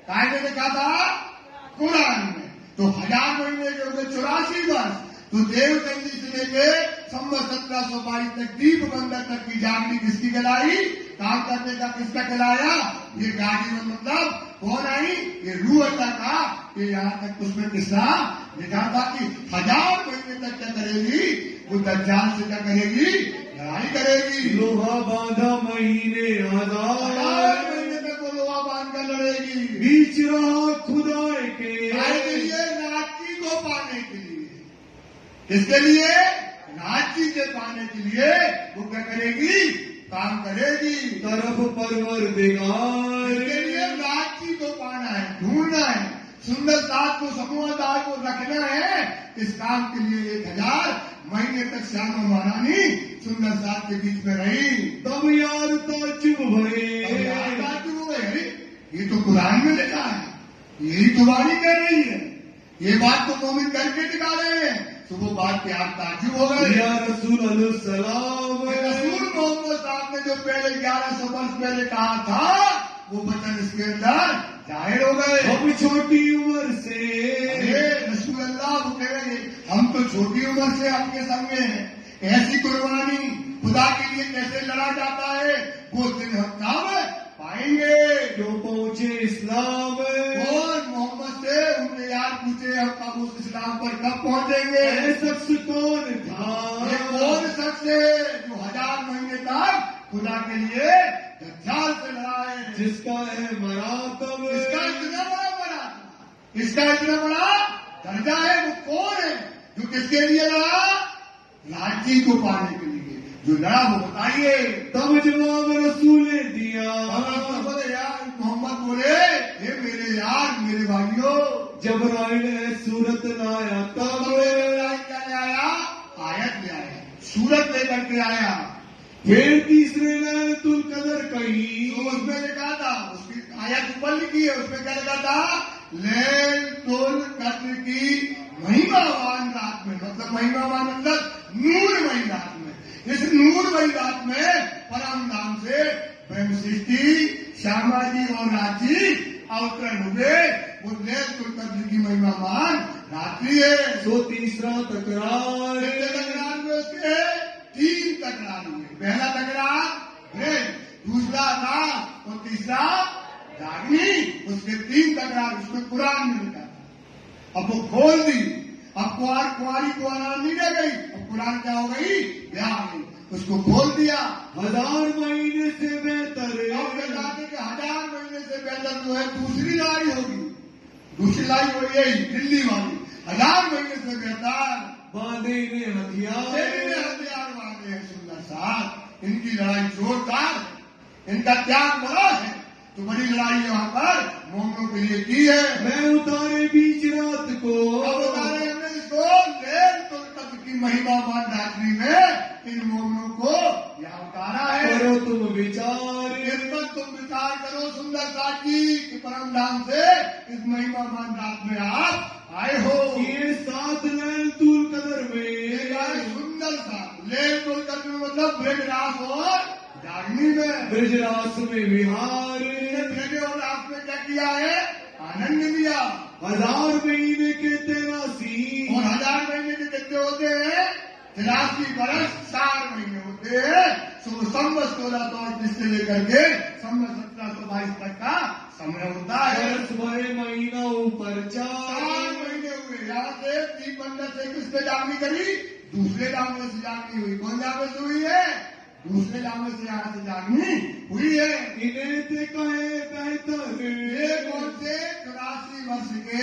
[SPEAKER 2] कायदे लिखा था कुरान में। तो 1000 महीने के हुए 84 वर्ष। तो देवचंदी से लेके संवत 1722 तक दीप बंदर तक की जागनी किसकी कहलाई, काम करने का किसका कहलाया, ये गाड़ी में मतलब कौन आई, ये रूह अल्लाह का। ये यहाँ तक उसमें किस्सा लिखा था कि 1000 महीने तक क्या करेगी, वो दज्जाल से क्या करेगी, लड़ाई करेगी।
[SPEAKER 1] लोहा बांधा महीने 1000
[SPEAKER 2] महीने तक वो लोहा बांध कर लड़ेगी,
[SPEAKER 1] बीच रहा खुदाए के
[SPEAKER 2] लिए नाची को पाने के लिए। किसके लिए, नाची के पाने के लिए वो क्या करेगी, काम करेगी।
[SPEAKER 1] तरफ परवरदिगार
[SPEAKER 2] इसके लिए नाची को पाना है, ढूंढना है, सुंदर साथ को समुदाय को रखना है। इस काम के लिए 1000 महीने तक श्यामा महारानी सुंदर साथ के बीच में रही।
[SPEAKER 1] तब यार ताजुब भरे,
[SPEAKER 2] ये तो कुरान में लिखा है, यही तुम्हारी कह रही है, ये बात तो मोमिन करके दिखा रहे हैं। तो वो बात पे आप ताजुब हो गए।
[SPEAKER 1] या रसूल अलैहिस्सलाम,
[SPEAKER 2] रसूल मोहम्मद साहब ने जो पहले 1100 वर्ष पहले कहा था वो वचन इसके अंदर जाहिर हो गए।
[SPEAKER 1] हम छोटी उम्र से,
[SPEAKER 2] रसूल अल्लाह वो कह रहे हम तो छोटी उम्र से आपके संग में हैं। ऐसी कुर्बानी खुदा के लिए कैसे लड़ा जाता है, वो दिन हम कब पाएंगे।
[SPEAKER 1] जो पहुंचे इस्लाम,
[SPEAKER 2] और मोहम्मद से उनने यार पूछे हम कब उस इस्लाम पर कब पहुंचेंगे।
[SPEAKER 1] ऐ शख्स कौन था,
[SPEAKER 2] ये कौन शख्स है जो 1000 महीने तक खुदा के लिए दज्जाल से लड़ा है,
[SPEAKER 1] जिसका है मरातब,
[SPEAKER 2] इसका इतना बड़ा इसका इतना बड़ा दर्जा है, वो कौन है जो किसके लिए लड़ा, लाची को पाने के लिए जो लड़ा, वो बताइए।
[SPEAKER 1] तब जवाब रसूल ने दिया,
[SPEAKER 2] बोले यार मोहम्मद बोले हे मेरे यार मेरे भाइयों,
[SPEAKER 1] जबराइल है सूरत लाया तब,
[SPEAKER 2] क्या ले आया, आयत ले आया, सूरत लेकर के आया।
[SPEAKER 1] फिर तीसरे लैलतुल कदर कही,
[SPEAKER 2] तो उसमें लिखा था, उसकी आयत ऊपर लिखी है, उसमें क्या लिखा था, लैलतुल कद्र की महिमावान रात में, मतलब महिमावान मतलब नूरमयी रात में। इस नूरमयी रात में परम नाम से ब्रह्म सृष्टि श्यामा जी और रांची अवतरण हुए। वो लैलतुल कद्र की महिमावान रात्रि है।
[SPEAKER 1] तो तीसरा तकरार,
[SPEAKER 2] तकरार में उसके 3 तकरार हुए। पहला तकरार ब्रेन, दूसरा रात और तीसरा जागनी। उसके 3 तकरार उसमें कुरान में लिखा था। अब वो खोल दी, अब कुआरी को आराम नहीं रह गई, अब कुरान क्या हो गई, ब्याह गई, उसको खोल दिया।
[SPEAKER 1] 1000 महीने से बेहतर,
[SPEAKER 2] अब बताते कि 1000 महीने से बेहतर जो है दूसरी लड़ाई होगी, दूसरी लड़ाई हो यही दिल्ली वाली। 1000 महीने से बेहतर
[SPEAKER 1] बांधे ने
[SPEAKER 2] हथियार बांधे हैं सुंदर साथ। इनकी लड़ाई जोरदार, इनका त्याग बड़ा है। तो बड़ी लड़ाई यहाँ पर मोमिनों के लिए की है।
[SPEAKER 1] मैं उतारे बीच रात को,
[SPEAKER 2] अब उतारे हमने इसको लैलतुल कद्र की महिमावान रात्रि में इन मोमिनों को यहाँ उतारा है।
[SPEAKER 1] करो तुम विचार,
[SPEAKER 2] इस पर तुम विचार करो सुंदर साथी कि परम धाम से इस महिमावान रात में आप आए हो।
[SPEAKER 1] ये 7 लैलतुल कदर में,
[SPEAKER 2] सुंदर सा लैलतुल कद्र में मतलब ब्रजरास और जागनी में,
[SPEAKER 1] ब्रजरास में विहार,
[SPEAKER 2] ब्रज और रास में क्या किया है, आनंद लिया।
[SPEAKER 1] 1000 महीने के 83,
[SPEAKER 2] और 1000 महीने के कितने होते हैं, 83 बरस 4 महीने होते हैं। संवत 1638 से लेकर के संवत 1722 तक का समय होता है।
[SPEAKER 1] बरस भरे महीना ऊपर 4
[SPEAKER 2] 4 महीने हुए। यहाँ से 3 बंदर से किसने जागनी करी, दूसरे जामे से जागनी हुई। कौन जामे से हुई है? दूसरे जामे से यहाँ से जागनी हुई है।
[SPEAKER 1] इन्हें ते कहे बेहतर
[SPEAKER 2] ये कौन से 84 वर्ष के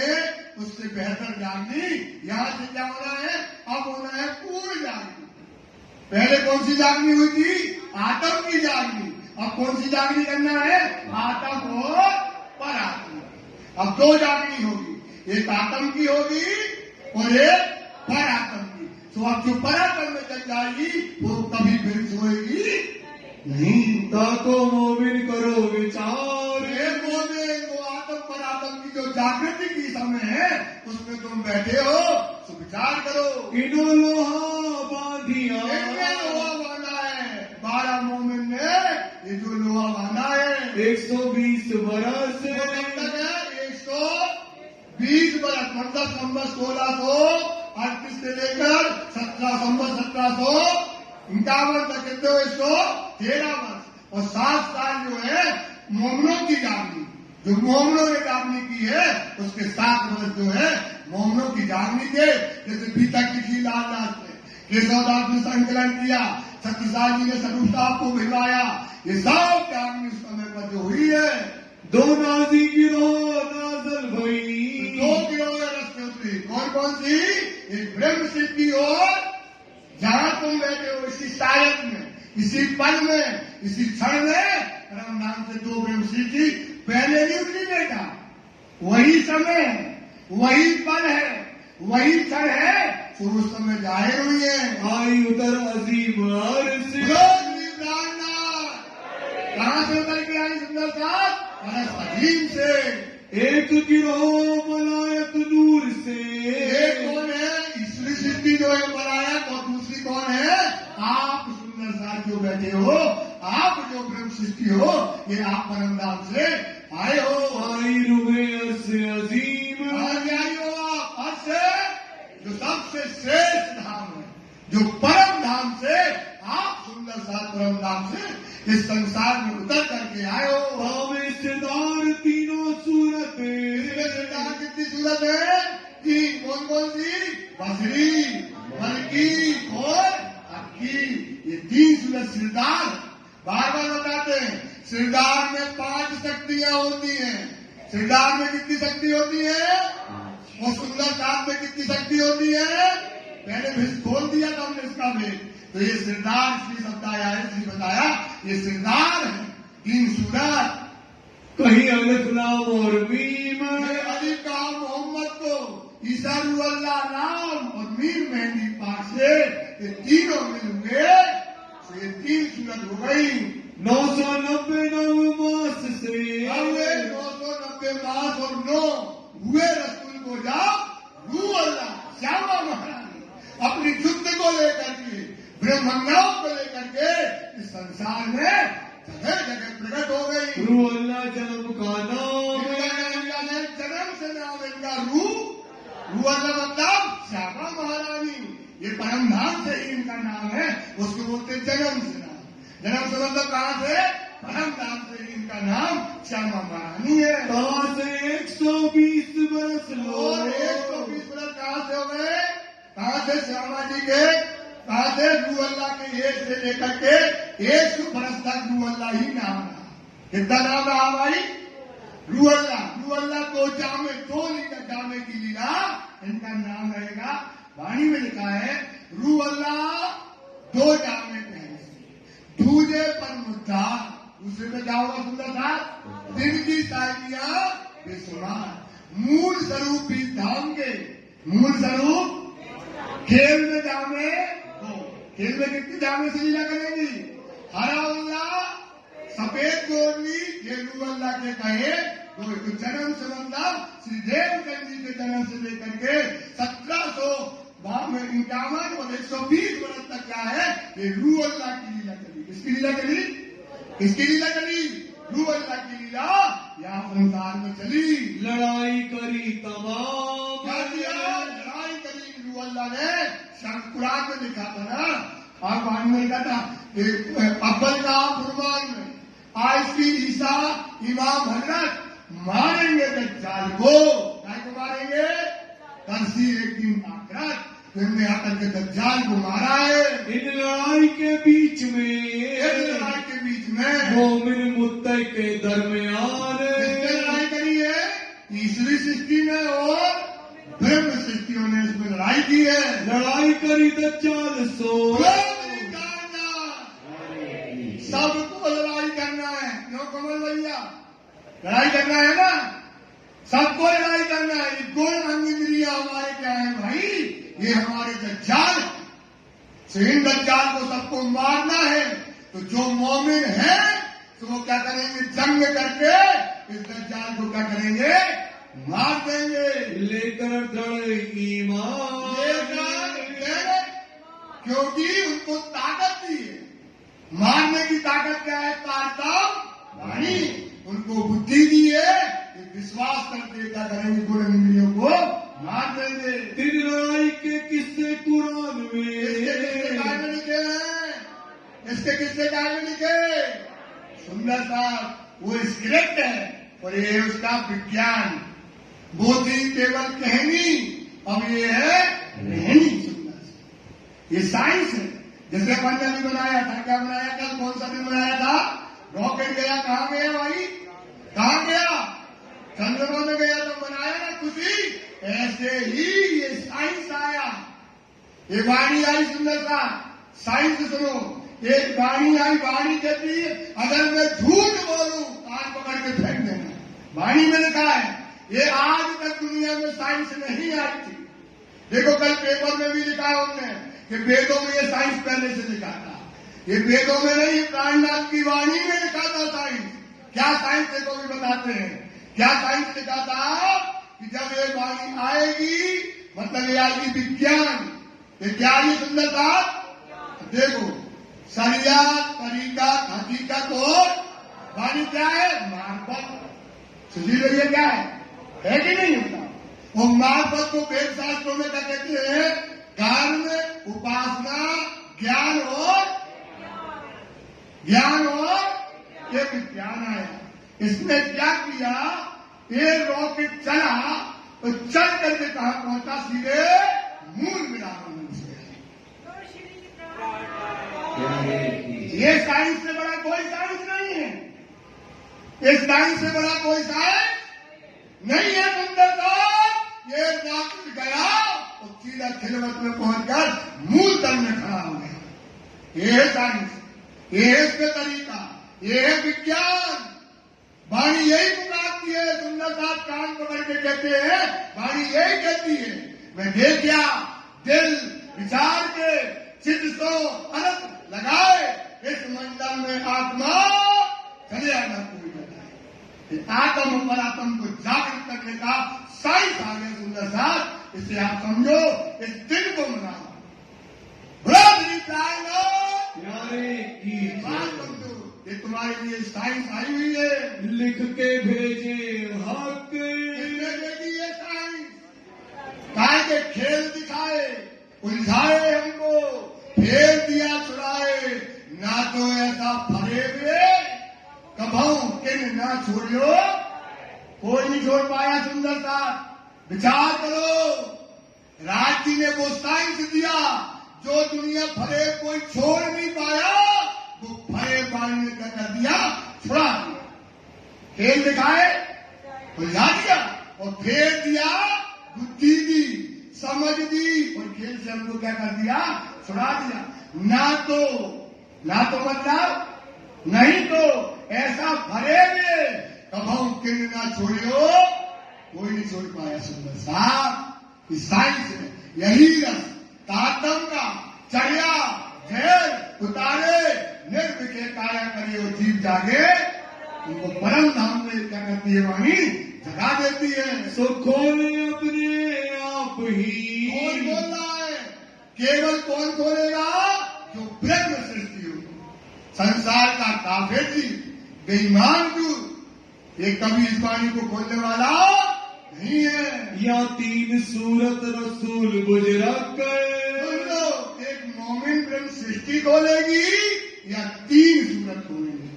[SPEAKER 2] उससे बेहतर जागनी यहाँ से क्या होना है? अब होना है पूर्ण जागनी। पहले कौन सी जागनी हुई थी? आत्म की जागनी। अब कौन सी जागनी करना है? आत्म और परात्म। अब दो जागनी होगी, एक आत्म की होगी और एक परात्म की। तो अब जो परात्म में चल जाएगी वो कभी फिर सोएगी नहीं।
[SPEAKER 1] ताको मोमिन करो विचार,
[SPEAKER 2] ये मोमिन वो आत्म परात्म की जो जागृति की समय है उसमें तुम बैठे हो, तो विचार करो।
[SPEAKER 1] इनो लोहा बांधिया,
[SPEAKER 2] लोहा बांधा है 12 मोमिन ने, ये जो लोहा बांधा है
[SPEAKER 1] 120 बरस
[SPEAKER 2] वो कब तक है? 120 बरस, मतलब संवत 1638 से लेकर 1751 तक कितने हो? 113 वर्ष। और 7 साल जो है मोमनों की जागनी, जो मोमनों ने जागनी की है उसके 7 वर्ष जो है मोमनों की जागनी के। जैसे पीता किसी लालदास ने, केशवदास ने संकलन किया, सत्यसाई जी ने स्वरूप साहब को भिजवाया, ये सब जागनी उस समय पर जो हुई है।
[SPEAKER 1] दो नाजी गिरोह नाजल भई,
[SPEAKER 2] 2 गिरोह रस्ते उतरी। कौन कौन सी? एक ब्रह्म सिद्धि और जहां तुम बैठे हो इसी सायक में, इसी पल में, इसी क्षण में परम नाम से 2 ब्रह्म सिद्धि पहले नहीं उतरी बेटा। वही समय है, वही पल है, वही क्षण है, तो उस समय जाहिर हुई है।
[SPEAKER 1] आई उतर अजीम अर्श,
[SPEAKER 2] कहां से उतर के आई सुंदर साहब? अजीम से।
[SPEAKER 1] एक गिरोह मलायत नूर से,
[SPEAKER 2] एक कौन है? ईश्वरी सिद्धि जो है मलायक, और दूसरी कौन है? आप सुंदर साथ जो बैठे हो, आप जो ब्रह्म सृष्टि हो, ये आप परम धाम से आए हो।
[SPEAKER 1] आई रुबे अर्श अजीम,
[SPEAKER 2] आगे आई हो आप अर्श से, जो सबसे श्रेष्ठ धाम है, जो परम धाम से आप सुंदर साथ परम धाम से इस संसार में उतर करके आए हो।
[SPEAKER 1] भावे सिरदार तीनों सूरत,
[SPEAKER 2] इसमें सरकार कितनी सूरत है? 3। कौन कौन सी? बसरी, बल्कि और अक्की। ये 3 सूरत सिरदार। बार बार बताते हैं, सिरदार में 5 शक्तियां होती हैं। सिरदार में कितनी शक्ति होती है? और सुंदर साथ में कितनी शक्ति होती है? पहले भी खोल दिया था हमने इसका भेद। तो ये सिरदार इसलिए शब्द आया है, इसलिए बताया ये सिरदार है। 3 सूरत।
[SPEAKER 1] कहीं अलिफ लाम और मीम,
[SPEAKER 2] अली का मोहम्मद को, ईसा अल्लाह नाम और मीर मेहंदी पाक से ये तीनों मिलेंगे तो ये 3 सूरत हो गई।
[SPEAKER 1] 999 मास से,
[SPEAKER 2] 990 मास और 9 हुए रसूल को जाओ रू अल्लाह श्यामा महारानी अपनी युद्ध को लेकर के, ब्रह्मण्यों को लेकर के इस संसार में जगह जगह प्रकट हो गई।
[SPEAKER 1] रू अल्लाह जन्म का नाम,
[SPEAKER 2] जन्म से नाम इनका रू अल्लाह मतलब श्यामा महारानी। ये परम धाम से ही इनका नाम है, उसको बोलते जन्म से नाम। जन्म से मतलब कहाँ से? परम धाम से ही इनका नाम श्यामा महारानी है।
[SPEAKER 1] कहाँ से 120 बरस लो,
[SPEAKER 2] और 120 बरस कहाँ से हो गए? कहाँ से? श्यामा जी के कहाँ से? रू अल्लाह के एक से लेकर के 100 बरस तक रू अल्लाह ही नाम रहा। कितना नाम रहा भाई? रू अल्लाह 2 जामे, 2 लीटर जामे की लीला इनका नाम रहेगा। वाणी में लिखा है रू अल्लाह 2 जामे पहले दूजे पर मुद्दा। दूसरे में क्या होगा सुंदर साहब? दिन की साइकियां बेसुमार। मूल स्वरूप इस धाम के, मूल स्वरूप खेल में जामे, खेल में कितनी जामे से लीला करेंगी? हरा अल्लाह सफेद गोरली, ये रू अल्लाह के कहे तो जन्म से मतलब श्री देवचंद जी के जन्म से लेकर के 1751 और 120 वर्ष तक क्या है? ये रू अल्लाह की लीला करी। किसकी लीला करी? किसकी लीला करी? रू अल्लाह की लीला यहाँ संसार में चली।
[SPEAKER 1] लड़ाई करी तमाम,
[SPEAKER 2] क्या किया? लड़ाई करी रू अल्लाह ने। कुरान में लिखा था ना, और वाणी में लिखा था अव्वल का फुरमान में, आज की ईसा इमाम हजरत मारेंगे दज्जाल को। क्या को मारेंगे? तरसी एक दिन आखिरत। तुमने आकर के दज्जाल को मारा है।
[SPEAKER 1] इन लड़ाई के बीच
[SPEAKER 2] इस
[SPEAKER 1] में
[SPEAKER 2] लड़ाई के बीच में
[SPEAKER 1] मोमिन मुत्तक़ी के दरमियान
[SPEAKER 2] किसने लड़ाई करी है? तीसरी सृष्टि में और ब्रह्म सृष्टियों ने इसमें लड़ाई की है।
[SPEAKER 1] लड़ाई करी दज्जाल सो
[SPEAKER 2] सबको लड़ाई करना है, क्यों कमल भैया? लड़ाई करना है ना, सबको लड़ाई करना है। ये गुण अंग इंद्रिया हमारे क्या है भाई? ये हमारे दज्जाल। तो इन दज्जाल को सबको मारना है। तो जो मोमिन है तो वो क्या करेंगे? जंग करके इस दज्जाल को क्या करेंगे? मार देंगे।
[SPEAKER 1] लेकर दृढ़ ईमान
[SPEAKER 2] क्योंकि उनको ताकत दी है। मारने की ताकत क्या है? ताकत वाणी। उनको बुद्धि दी है, विश्वास करके क्या करेंगे? गुण इंद्रियों को मार देंगे।
[SPEAKER 1] तीन लड़ाई के किस्से कुरान
[SPEAKER 2] इसके किसके
[SPEAKER 1] में
[SPEAKER 2] काय में लिखे हैं? इसके किसके काय में लिखे? सुंदर सा वो स्क्रिप्ट है और ये उसका विज्ञान। वो थी केवल कहनी, अब ये है रहनी। सुंदर सा ये साइंस है। जैसे अपन ने अभी बनाया था, क्या बनाया? कल कौन सा दिन बनाया था? रॉकेट गया, कहाँ गया भाई? कहाँ गया? चंद्रमा में गया तो बनाया ना खुशी। ऐसे ही ये साइंस आया। ये वाणी आई सुंदर सा। साइंस सुनो, एक वाणी आई। वाणी कहती है अगर मैं झूठ बोलूं कान पकड़ के फेंक देना। वाणी में लिखा है। ये आज तक दुनिया में साइंस नहीं आई थी। देखो कल पेपर में भी लिखा है उन्होंने कि वेदों में ये साइंस पहले से लिखा था। ये वेदों में नहीं, प्राणनाथ की वाणी में लिखा था साइंस। क्या साइंस देखो भी बताते हैं। क्या साइंस लिखा था कि जब ये वाणी आएगी मतलब ये आएगी विज्ञान। ये क्या ये सुंदर बात देखो। सरिया तरीका हकीकत और वाणी क्या है? मार्फत। सुधी भैया क्या है कि नहीं होता? वो मार्फत को वेद शास्त्रों में क्या कहते हैं? कर्म, उपासना, ज्ञान और ये विज्ञान आया। इसने क्या किया? ये रॉकेट चला तो चल करके कहा पहुंचा? सीधे मून मिलान से। ये साइंस से बड़ा कोई साइंस नहीं है। इस साइंस से बड़ा कोई साइंस नहीं है। सुंदरता ये रॉकेट गया और सीधा खिलवत में पहुंचकर मूल तल में खड़ा हो गया। ये है साइंस, ये है इसका तरीका, ये है विज्ञान। वाणी यही पुकारती है। सुंदर साहब कान पकड़ के कहते हैं, वाणी यही कहती है मैं देखा दिल विचार के चित्त तो अनंत लगाए इस मंडल में आत्मा चले आना कोई बताए। आत्म पर आत्म को जागृत करने का साइंस आ गया। सुंदर साहब इसे आप समझो, इस दिन को मनाओ।
[SPEAKER 1] प्यारे की
[SPEAKER 2] ये तुम्हारे लिए साइंस आई हुई है।
[SPEAKER 1] लिख के भेजे हक।
[SPEAKER 2] किसने भेजी है साइंस? काय के खेल दिखाए, उलझाए हमको, फेर दिया छुड़ाए। ना तो ऐसा फरे हुए कभाऊ किन ना छोड़ियो। कोई नहीं छोड़ पाया। सुंदर सा विचार करो। राज जी ने वो साइंस दिया जो दुनिया भरे कोई छोड़ नहीं पाया। वो भरे पानी ने क्या कर दिया? छुड़ा दिया। खेल दिखाए, उलझा दिया और फेर दिया, बुद्धि दी, समझ दी और खेल से हमको क्या कर दिया? छुड़ा दिया। ना तो मतलब नहीं तो ऐसा भरे में कभाऊ किन ना छोड़ियो। कोई नहीं छोड़ पाया। सुंदर साहब इस साइंस में यही रस तातम का चढ़िया झेल उतारे निर्विखे काया करे और जीव जागे। उनको परम धाम में क्या करती है? वाणी जगा देती है।
[SPEAKER 1] सो खोले अपने आप ही।
[SPEAKER 2] कौन बोल रहा है? केवल कौन खोलेगा? जो ब्रह्म सृष्टि हो। संसार का काफिर जी, बेईमान दूर, ये कभी इस वाणी को खोलने वाला नहीं है।
[SPEAKER 1] या तीन सूरत रसूल बुजुर्ग
[SPEAKER 2] एक मोमिन ब्रह्म सृष्टि खोलेगी या तीन सूरत खोलेगी।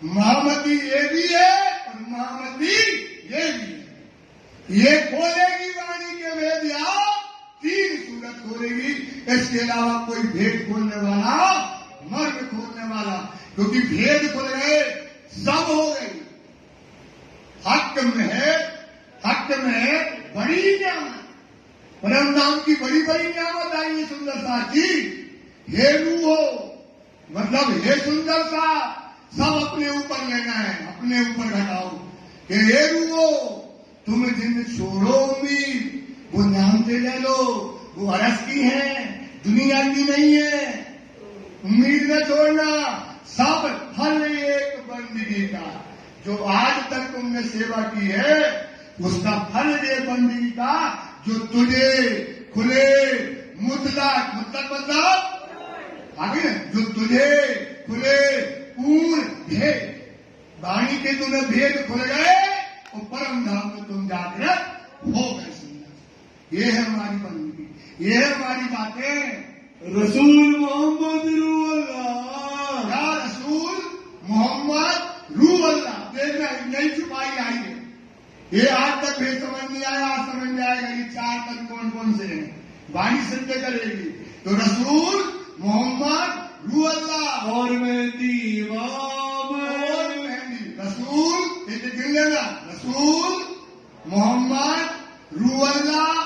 [SPEAKER 2] महामती ये भी है और महामती ये भी है। ये खोलेगी वाणी के वेद या तीन इसके अलावा कोई भेद खोलने वाला, मर्म खोलने वाला, क्योंकि भेद खुल गए, सब हो गई। हक में है बड़ी नियामत, परम धाम की बड़ी बड़ी नियामत आई है सुंदर सा जी। हे रूहो, मतलब हे सुंदर सा, सब अपने ऊपर लेना है, अपने ऊपर घटाओ कि हे रूहो, तुम जिन छोड़ो उम्मीद, वो नाम से ले लो, वो अरस की है, दुनिया की नहीं है। उम्मीद न छोड़ना, सब फल एक बंदगी का। जो आज तक तुमने सेवा की है, उसका फल ये बंदगी का, जो तुझे खुले मुतलक मतलब आगे, जो तुझे खुले पूर्ण भेद, वाणी के तुम्हें भेद खुल गए और परम धाम में तुम जागृत हो गए। सुंदर, ये है हमारी बंदगी, ये है हमारी बातें।
[SPEAKER 1] रसूल मोहम्मद रूअल्लाह,
[SPEAKER 2] या रसूल मोहम्मद रूअल्लाह। देखना, नई छुपाई आई है, ये आज तक भी समझ नहीं आया, आज समझ में आएगा। ये 4 तन कौन कौन से हैं, वाणी सिद्ध करेगी। तो रसूल मोहम्मद रूअल्लाह
[SPEAKER 1] और मेहदी इमाम,
[SPEAKER 2] और मेहदी। रसूल एक गिन लेना, रसूल मोहम्मद रूअल्लाह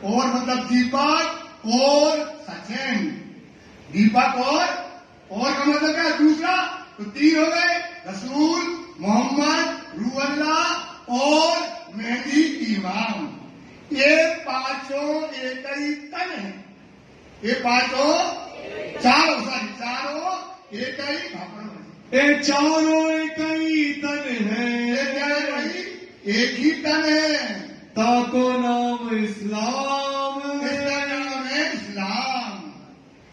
[SPEAKER 2] और मतलब दीपक और सचिन। दीपक और का मतलब क्या, दूसरा, तो 3 हो गए, रसूल मोहम्मद रूअल्लाह और मेहदी इमाम। ये पांचों एक ही तन है, ये पांचों चारों एक ही भापड़,
[SPEAKER 1] ये चारों एक ही तन है,
[SPEAKER 2] ये क्या है भाई, एक ही तन है।
[SPEAKER 1] ताको नाम इस्लाम,
[SPEAKER 2] इसका नाम है इस्लाम।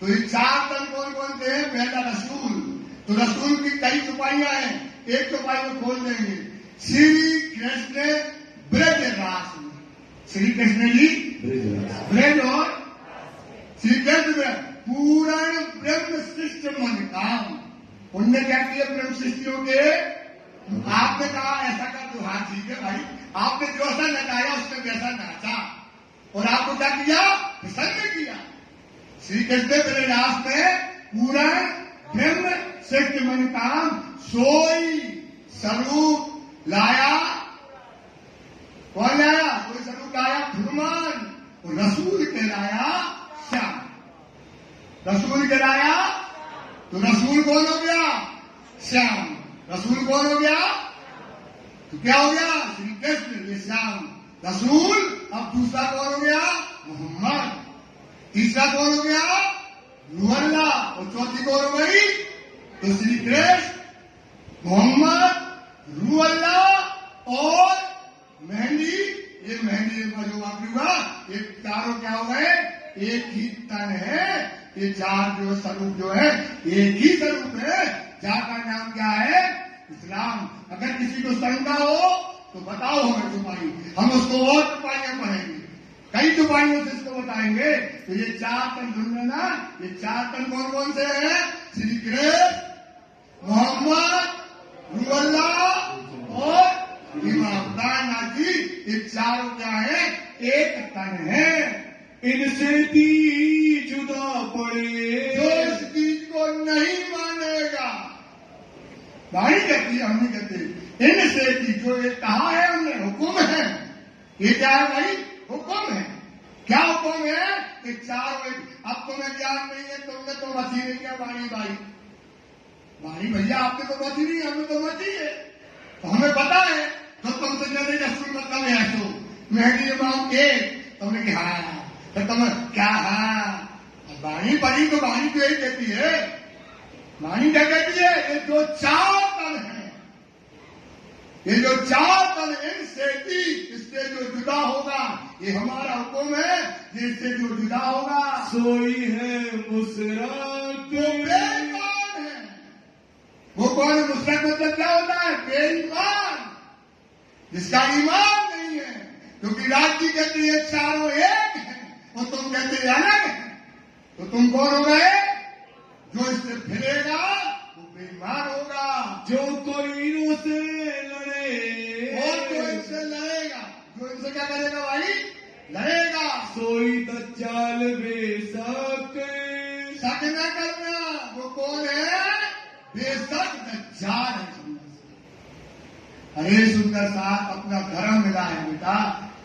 [SPEAKER 2] तो ये 4 तन कौन कौन से हैं? पहला रसूल, तो रसूल की कई छुपाइयां हैं, एक छुपाई में खोल देंगे। श्री कृष्ण ब्रज रास में, श्री कृष्ण जी ब्रज और श्री कृष्ण ब्रज, पूर्ण ब्रह्म सृष्टि मन काम। उनने क्या किया ब्रह्म सृष्टियों के, आपने कहा ऐसा कर दो, हाँ ठीक है भाई, आपने जो ऐसा नचाया उसने वैसा नाचा, और आपको क्या किया, प्रसन्न किया। श्री कृष्ण ब्रज रास में पूर्ण ब्रह्म सृष्टि मन काम, सोई स्वरूप लाया। कौन लाया? कोई स्वरूप लाया भगवान, और रसूल कहलाया श्याम। रसूल कहलाया, तो रसूल कौन हो गया? श्याम। रसूल कौन हो गया? तो क्या हो गया? श्री कृष्ण, ये श्याम रसूल। अब दूसरा कौन हो गया? मोहम्मद। तीसरा कौन हो गया? रूअल्लाह। और चौथी कौन हो गई? तो श्री कृष्ण, मोहम्मद, रूअल्लाह और मेहंदी। ये मेहंदी का जो आखिरी हुआ, ये चारों क्या हो गए? एक ही तन है। ये 4 जो स्वरूप जो है एक ही स्वरूप है। जाका नाम क्या है? इस्लाम। अगर किसी को शंका हो तो बताओ हमें छुपाई, हम उसको और छुपाइयां पढ़ेंगे, कई छुपाइयों से इसको बताएंगे। तो ये 4 तन सुन लेना, ये 4 तन कौन कौन से हैं? श्री कृष्ण, मोहम्मद, रूअल्लाह और इमाम कायनात जी। ये चारों क्या है? एक तन है।
[SPEAKER 1] इनसे ती जुदा पड़े,
[SPEAKER 2] जो इस चीज को नहीं मानेगा, वाणी कहती है, हम नहीं कहते। इनसे ती, जो ये कहा है हमने, हुक्म है। ये क्या है भाई? हुक्म है। क्या हुक्म है? कि चारों एक। अब तुम्हें ज्ञान नहीं है, तुमने तो मची नहीं है वाणी भाई। वाणी भैया आपने तो मची नहीं, हमें तो मची है, तो हमें पता है। तो तुमसे कहते रसूल मतलब है, तो मेहदी इमाम के, तुमने कहा तो तुम क्या? वाणी पढ़ी तो वाणी तो यही कहती है। वाणी क्या कहती है? ये जो 4 तन है, ये जो 4 तन, इनसे भी इससे जो जुदा होगा, ये हमारा हुक्म है। जिससे जो जुदा होगा
[SPEAKER 1] सोई है मुसरत,
[SPEAKER 2] वो बेईमान है। वो कौन है? मुसरत मतलब क्या होता है? बेईमान, जिसका ईमान नहीं है। क्योंकि राज्य कहती है चारों एक है और तुम कहते अलग है, तो तुम कौन हो गए? जो इससे फिरेगा वो बेईमान होगा।
[SPEAKER 1] जो कोई इनों से लड़े,
[SPEAKER 2] और जो इनसे लड़ेगा, जो इनसे क्या करेगा भाई? लड़ेगा।
[SPEAKER 1] सोई दज्जाल
[SPEAKER 2] अरे सुंदर साथ अपना धर्म मिला है बेटा,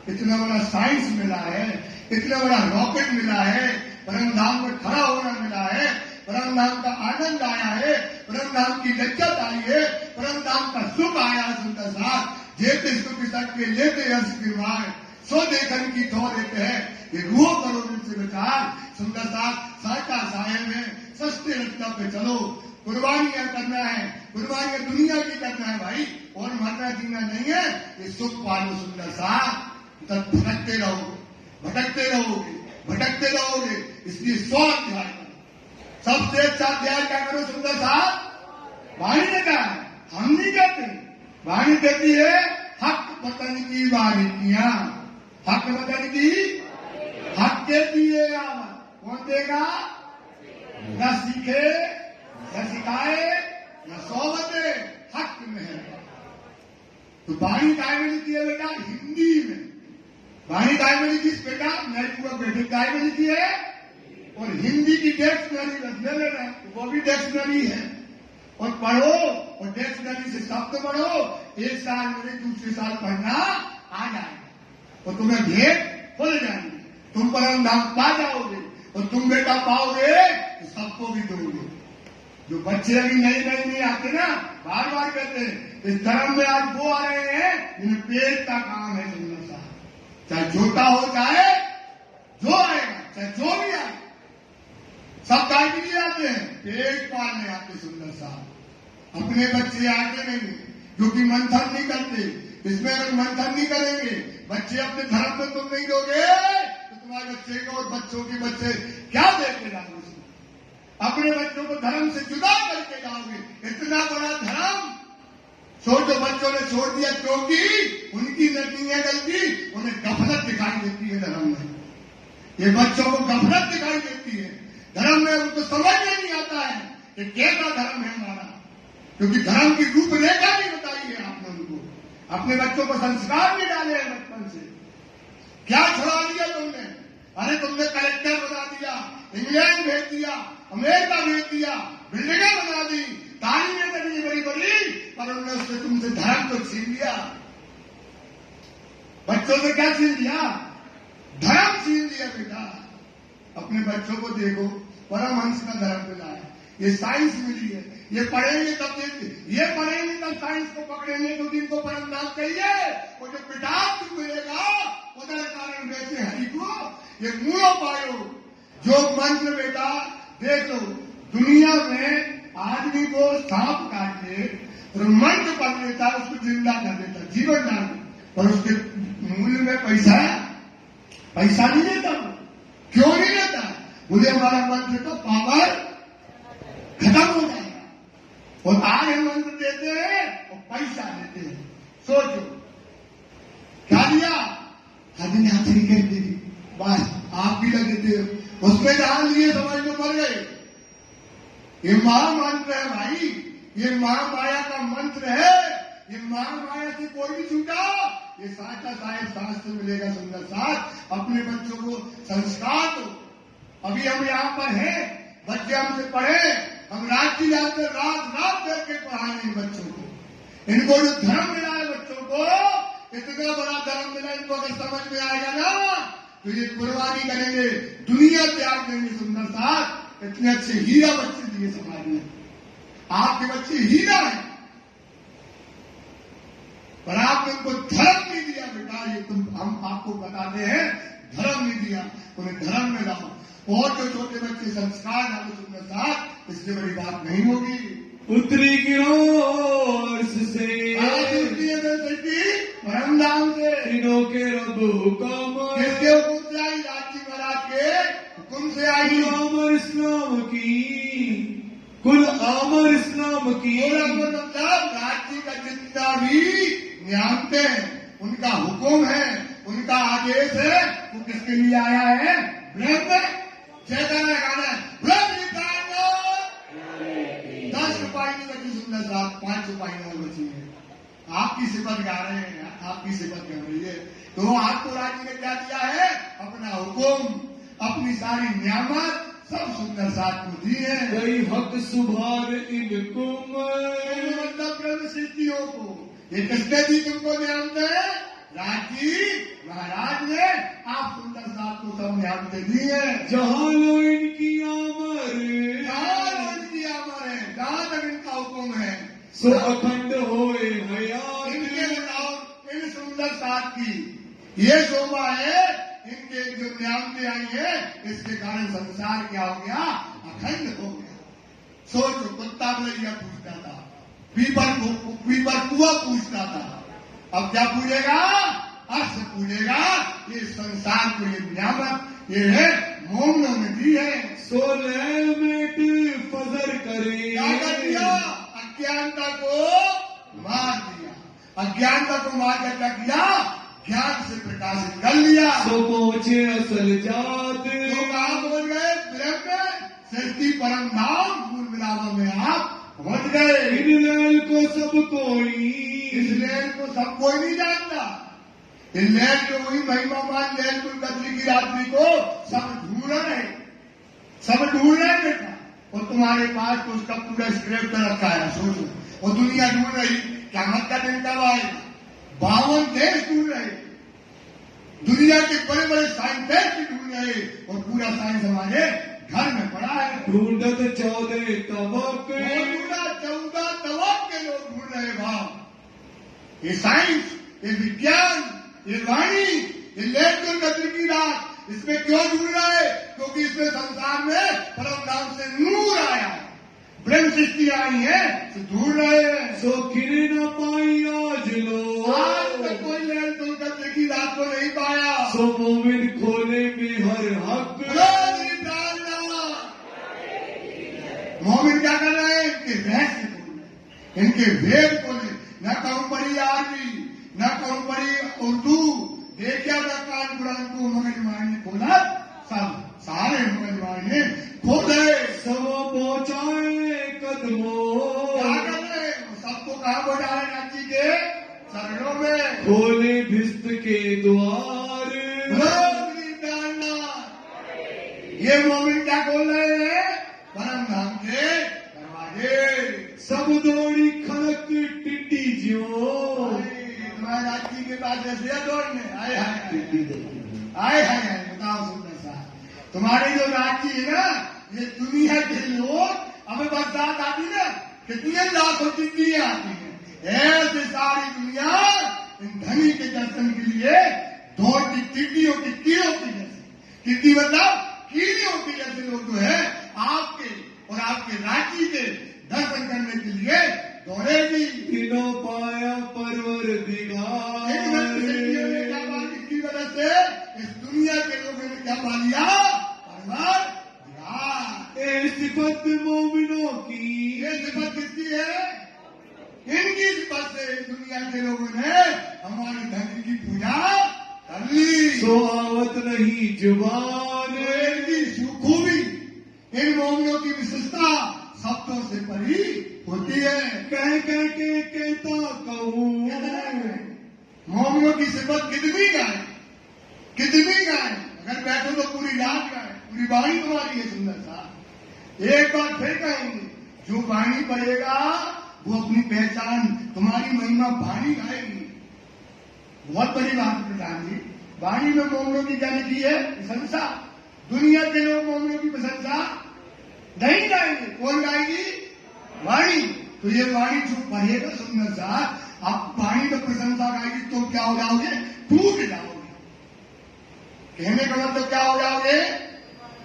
[SPEAKER 2] इतना बड़ा साइंस मिला है, इतना बड़ा रॉकेट मिला है, परम धाम में खड़ा होना मिला है, परम धाम का आनंद आया है, परम धाम की लज्जत आई है, परम धाम का सुख आया है। सुंदर साथ जेते सुख के लेते यश गिरवाए, सो देखन की थो देते हैं, ये रूह करो दिल से विचार। सुंदर साथ साचा साहेब है, सस्ते रस्ता पे चलो, कुर्बानियां करना है, कुर्बानियां दुनिया की करना है भाई, और मरना जीना नहीं है। ये सुख पालो सुंदर साथ, तब भटकते रहोगे, भटकते रहोगे, भटकते रहोगे। इसलिए 100 अध्याय करो, सबसे अच्छा अध्याय क्या करो सुंदर साथ? वाणी ने कहा है, हम नहीं कहते, वाणी कहती है हक पतन की बारीकियां, हक पतन की, हक के दिए आमद कौन देगा? न सीखे न सिखाए न सोबते, हक में है। तो वाणी काय में लिखी है बेटा? हिंदी में। वाणी काय में लिखी बेटा? नई पूरा बैठे काय में लिखी है, और हिंदी की डिक्शनरी ले लेना, वो भी डिक्शनरी है। और पढ़ो, और डिक्शनरी से शब्द पढ़ो, एक साल में दूसरे साल पढ़ना आ जाएगा, और तुम्हें भेद खुल जाएंगे, तुम परम धाम पा जाओगे, और तुम बेटा पाओगे तो सबको भी दोगे। जो बच्चे अभी नई आते ना, बार बार कहते हैं इस धर्म में आज वो आ रहे हैं जिन्हें पेट का काम है। सुंदर सा, चाहे छोटा हो चाहे जो आएगा, चाहे जो भी आए, सब काय के लिए आते हैं? पेट पालने आते। सुंदर सा, अपने बच्चे आते नहीं, क्योंकि मंथन नहीं करते। इसमें अगर मंथन नहीं करेंगे, बच्चे अपने धर्म में तुम नहीं दोगे, तो तुम्हारे बच्चे को और बच्चों के बच्चे क्या देखे जाओगे? अपने बच्चों को धर्म से जुदा करके जाओगे। इतना बड़ा धर्म सोचो, बच्चों ने छोड़ दिया क्योंकि उनकी नहीं है गलती, उन्हें गफलत दिखाई देती है धर्म में। ये बच्चों को गफलत दिखाई देती है धर्म में, उनको समझ में नहीं आता है कि कैसा धर्म है हमारा, क्योंकि धर्म की रूपरेखा नहीं बताई है आपने उनको। अपने बच्चों को संस्कार नहीं डाले हैं बचपन से। क्या छुड़ा दिया तुमने? अरे तुमने कलेक्टर बना दिया, इंग्लैंड भेज दिया, अमेरिका भेज दिया, बिल्डिंगें बना दी, तालीमें करनी बड़ी बड़ी, पर उन्होंने उससे तुमसे धर्म तो छीन लिया। बच्चों से क्या छीन लिया? धर्म छीन लिया बेटा। अपने बच्चों को देखो, परमहंस का धर्म मिला है, ये साइंस मिली है, ये पढ़ेंगे तब ये पढ़ेंगे तब साइंस को पकड़ेंगे, तो जिनको परम नाम चाहिए वो जो किताब तुम मिलेगा उधर कारण वैसे हरि को ये मूलो पायो। जो मंत्र बेटा देख लो, दुनिया में आदमी को सांप काट ले और मंत्र पढ़ लेता, उसको जिंदा कर देता, जीवन दान, पर उसके मूल्य में पैसा नहीं लेता। क्यों नहीं लेता? मुझे हमारा मंत्र का पावर खत्म हो जाएगा, और आज हम मंत्र देते हैं और पैसा लेते हैं। सोचो क्या दिया? आदमी हाथरी कर दी, बस आप भी लग देते हो, उसमें जान लिए समझ में मर गए। ये महामंत्र है भाई, ये महामाया का मंत्र है, ये महामाया से कोई भी छूटा, ये साचा साहेब शास्त्र मिलेगा। सुंदर साथ अपने बच्चों को संस्कार दो। अभी हम यहाँ पर हैं, बच्चे हमसे पढ़े, हम रात की रात बैठ के पढ़ाएंगे बच्चों को। इनको जो धर्म मिला है बच्चों को, इतना बड़ा धर्म मिला, इनको अगर समझ में आएगा ना तो ये कुर्बानी करेंगे, दुनिया त्याग देंगे। सुंदर साथ इतने अच्छे हीरा बच्चे दिए समाज में, आपके बच्चे हीरा हैं, पर आपने उनको धर्म नहीं दिया बेटा। ये हम आपको बताते हैं, धर्म नहीं दिया, उन्हें धर्म में लाओ, और जो छोटे बच्चे संस्कार डालो। सुंदर साथ इससे बड़ी बात नहीं होगी।
[SPEAKER 1] उत्तरी की ओर से
[SPEAKER 2] परम धाम से
[SPEAKER 1] तीनों के रब हुक्म,
[SPEAKER 2] किसके हुक्म से आई? राजी महाराज के हुक्म से आई।
[SPEAKER 1] आमर इस्लाम की, कुल आमर इस्लाम की,
[SPEAKER 2] मतलब राज्य का जितना भी नियमते हैं उनका हुक्म है, उनका आदेश है, वो किसके लिए आया है? ब्रह्म। जयकारा गाना है, ब्रह्म 10 रुपए की बची। सुंदर साथ 5 रुपए और बची है। आपकी सिफत गा रहे हैं, आपकी सिफत कर रही है, तो आपको राज्य ने क्या दिया है? अपना हुक्म, अपनी सारी नियामत सब सुंदर साथ को दी है।
[SPEAKER 1] कई हक सुभार इनकुम,
[SPEAKER 2] मतलब ब्रह्म सिद्धियों को, ये किसने दी तुमको नियामतें? राजी महाराज ने। आप सुंदर साहब को सब नियामतें दी है।
[SPEAKER 1] जहाँ लो इनकी आमर,
[SPEAKER 2] जहाँ तक इनका हुक्म है
[SPEAKER 1] सो अखंड होए हयात।
[SPEAKER 2] इनके बताओ, इन सुंदर साहब की ये शोभा है, इनके जो नियामतें आई है, इसके कारण संसार क्या हो गया? अखंड हो गया। सोचो, कुत्ता बलैया पूछता था, पीपर कुआ पूछता था, अब क्या पूछेगा? अर्थ पूछेगा। ये संसार को ये नियामत ये है मोमनों ने दी है।
[SPEAKER 1] सो लैल मेट फजर करे,
[SPEAKER 2] क्या कर दिया? अज्ञानता को मार दिया। अज्ञानता को मार कर क्या किया? ज्ञान से प्रकाशित कर लिया।
[SPEAKER 1] सो पहुंचे असल जात,
[SPEAKER 2] तो कहाँ पहुंच गए? ब्रह्म सृष्टि परम धाम मूल मिलावा में आप पहुंच गए।
[SPEAKER 1] इन लैल को सब कोई,
[SPEAKER 2] इस लैल को सब कोई नहीं जानता। इस लैल को वही महिमामान लैल कुल कद्र की रात्रि को सब ढूंढ रहे, सब ढूंढ रहे बेटा। और तुम्हारे पास तो उसका पूरा स्क्रिप्ट रखा है। सोचो, और दुनिया ढूंढ रही, क्या मत का दिन कब आएगा? 52 देश ढूंढ रहे, दुनिया के बड़े बड़े साइंटिस्ट ढूंढ रहे, और पूरा साइंस हमारे घर में पड़ा है।
[SPEAKER 1] ढूंढत 14 तबक,
[SPEAKER 2] 14 तबक के लोग ढूंढ रहे भाव। ये साइंस, ये विज्ञान, ये वाणी, ये लेखन कद्र की रात, इसमें क्यों ढूंढ रहा है? क्योंकि इसमें संसार में परम नाम से नूर आया है, ब्रह्म सृष्टि आई है, तो ढूंढ रहे हैं।
[SPEAKER 1] सो गिरे न पाई आज लो,
[SPEAKER 2] आज तक कोई लेखन कद्र की रात को नहीं पाया।
[SPEAKER 1] सो मोमिन खोले में हर हक।
[SPEAKER 2] मोमिन क्या कर रहे हैं? इनके रहस्य खोले, इनके वेद खोले। न कहूं पढ़ी आरबी, न कहूं पढ़ी उर्दू, देखिया था कान कुरान को मगजमारी ने खोला, सब सारे मगजमारी ने खोले।
[SPEAKER 1] सब पहुंचाए कदमों,
[SPEAKER 2] क्या कर रहे हैं? सबको कहाँ पहुंचा रहे? रांची के शरणों में।
[SPEAKER 1] खोले भिस्त के द्वार,
[SPEAKER 2] ये मोमिन क्या खोल रहे हैं? परम धाम के दरवाजे।
[SPEAKER 1] सब दौड़ी खड़क टिड्डी ज्यों,
[SPEAKER 2] तुम्हारे रांची के पास ऐसे दौड़ने आए आए आए। बताओ सुंदर साहब, तुम्हारी जो रांची है ना, ये दुनिया के लोग, हमें बरसात आती ना, कितनी लाखों टिड्डियां आती है। ऐसे सारी दुनिया इन धनी के दर्शन के लिए दौड़ती, टिड्डियों की कीड़ों की जैसे। टिड्डी मतलब कीड़ियों की जैसे लोग जो है आपके और आपके रांची के दर्शन करने के लिए दौड़ेगी।
[SPEAKER 1] तीनों पाया परवर दिगार,
[SPEAKER 2] क्या बात इसकी वजह से इस दुनिया के लोगों ने क्या पा लिया? परवर दिगार।
[SPEAKER 1] ए सिफत मोमिनों की,
[SPEAKER 2] ये सिफत किसकी है? इनकी सिफत से दुनिया के लोगों ने हमारे धन की पूजा कर ली।
[SPEAKER 1] सो आवत नहीं जुबान,
[SPEAKER 2] खूबी, इन मोमिनों की विशेषता शब्दों से परी होती है।
[SPEAKER 1] कह कह के कहता कहूँ,
[SPEAKER 2] मोमिनों की सिफत कितनी गाय, कितनी गाय। अगर बैठो तो पूरी रात गाय, पूरी वाणी तुम्हारी है सुंदर सा। एक बार फिर कहेंगे, जो वाणी पढ़ेगा वो अपनी पहचान, तुम्हारी महिमा वाणी गाएगी। बहुत बड़ी बात है प्रधान जी। वाणी में मोमिनों की क्या लिखी है? प्रशंसा। दुनिया के लोग मोमिनों की प्रशंसा नहीं गाएंगे। कौन गाएगी? वाणी। तो ये वाणी जो पढ़ेगा सुंदर सा, आप वाणी में प्रशंसा गाएगी तो क्या हो जाओगे? टूट जाओगे। कहने का मतलब क्या हो जाओगे?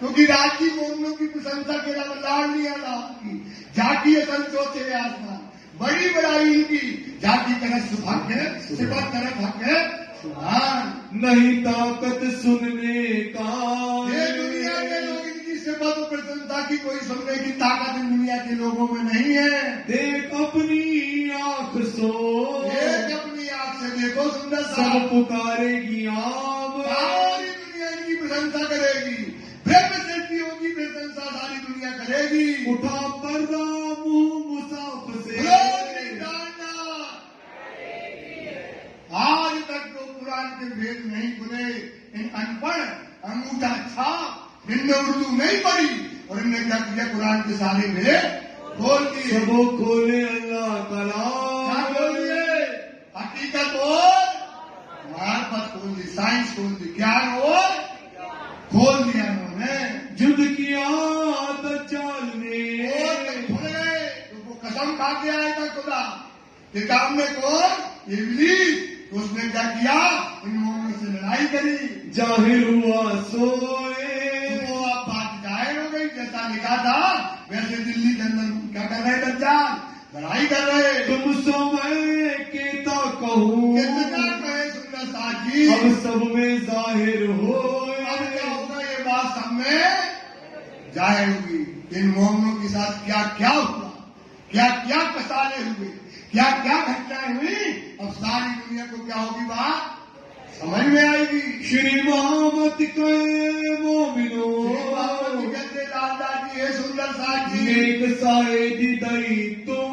[SPEAKER 2] क्योंकि राजी मोमिनों की प्रशंसा के लाड़ नहीं आता आपकी, जाकी संतोष है आसमान, बड़ी बड़ाई इनकी, जाकी तरह सुभग है, सिफत तरह हक है सुभान।
[SPEAKER 1] नहीं ताकत सुनने का,
[SPEAKER 2] ये दुनिया के लोग इनकी सिफत और प्रशंसा की कोई सुनने की ताकत इन दुनिया के लोगों में नहीं है।
[SPEAKER 1] देख अपनी आंख सो,
[SPEAKER 2] एक अपनी आंख से देखो सुंदर सा,
[SPEAKER 1] सब पुकारेगी आम,
[SPEAKER 2] सारी दुनिया इनकी प्रशंसा करेगी। ब्रह्म सृष्टियों की प्रशंसा सारी दुनिया करेगी।
[SPEAKER 1] उठा पर्दा मुंह मुसाफ से,
[SPEAKER 2] आज तक जो कुरान के वेद नहीं खुले, इन अनपढ़ अंगूठा छाप, इनने उर्दू नहीं पढ़ी और इनने क्या किया? कुरान के सारे वेद खोल दिए।
[SPEAKER 1] सबो खोले अल्लाह कलाम,
[SPEAKER 2] क्या खोल दिए? साइंस खोल दी, ज्ञान और खोल दिया उन्होंने।
[SPEAKER 1] युद्ध किया दज्जाल ने,
[SPEAKER 2] तो वो कसम खा के आया था खुदा कि सामने कौन, इब्लीस। तो उसने क्या किया, इन मोमिनों से लड़ाई करी,
[SPEAKER 1] जाहिर हुआ सोए।
[SPEAKER 2] तो वो अब बात जाहिर हो गई, जैसा लिखा था वैसे दिल्ली के अंदर क्या कर रहे दज्जाल, लड़ाई कर रहे।
[SPEAKER 1] तुम समय केता कहूँ,
[SPEAKER 2] कितना कहे सुंदर साथ जी,
[SPEAKER 1] अब सब में जाहिर हो।
[SPEAKER 2] अब क्या होगा, ये बात सब में जाहिर होगी। इन मोमिनों के साथ क्या क्या हुआ, क्या क्या कसाले हुए, क्या क्या घटनाएं हुई, अब सारी दुनिया को क्या होगी बात समझ में आएगी।
[SPEAKER 1] श्री मोहम्मद के मोमिनो,
[SPEAKER 2] कहते लालदा जी है सुंदर साथ जी,
[SPEAKER 1] नेक साहिदी दई तुम,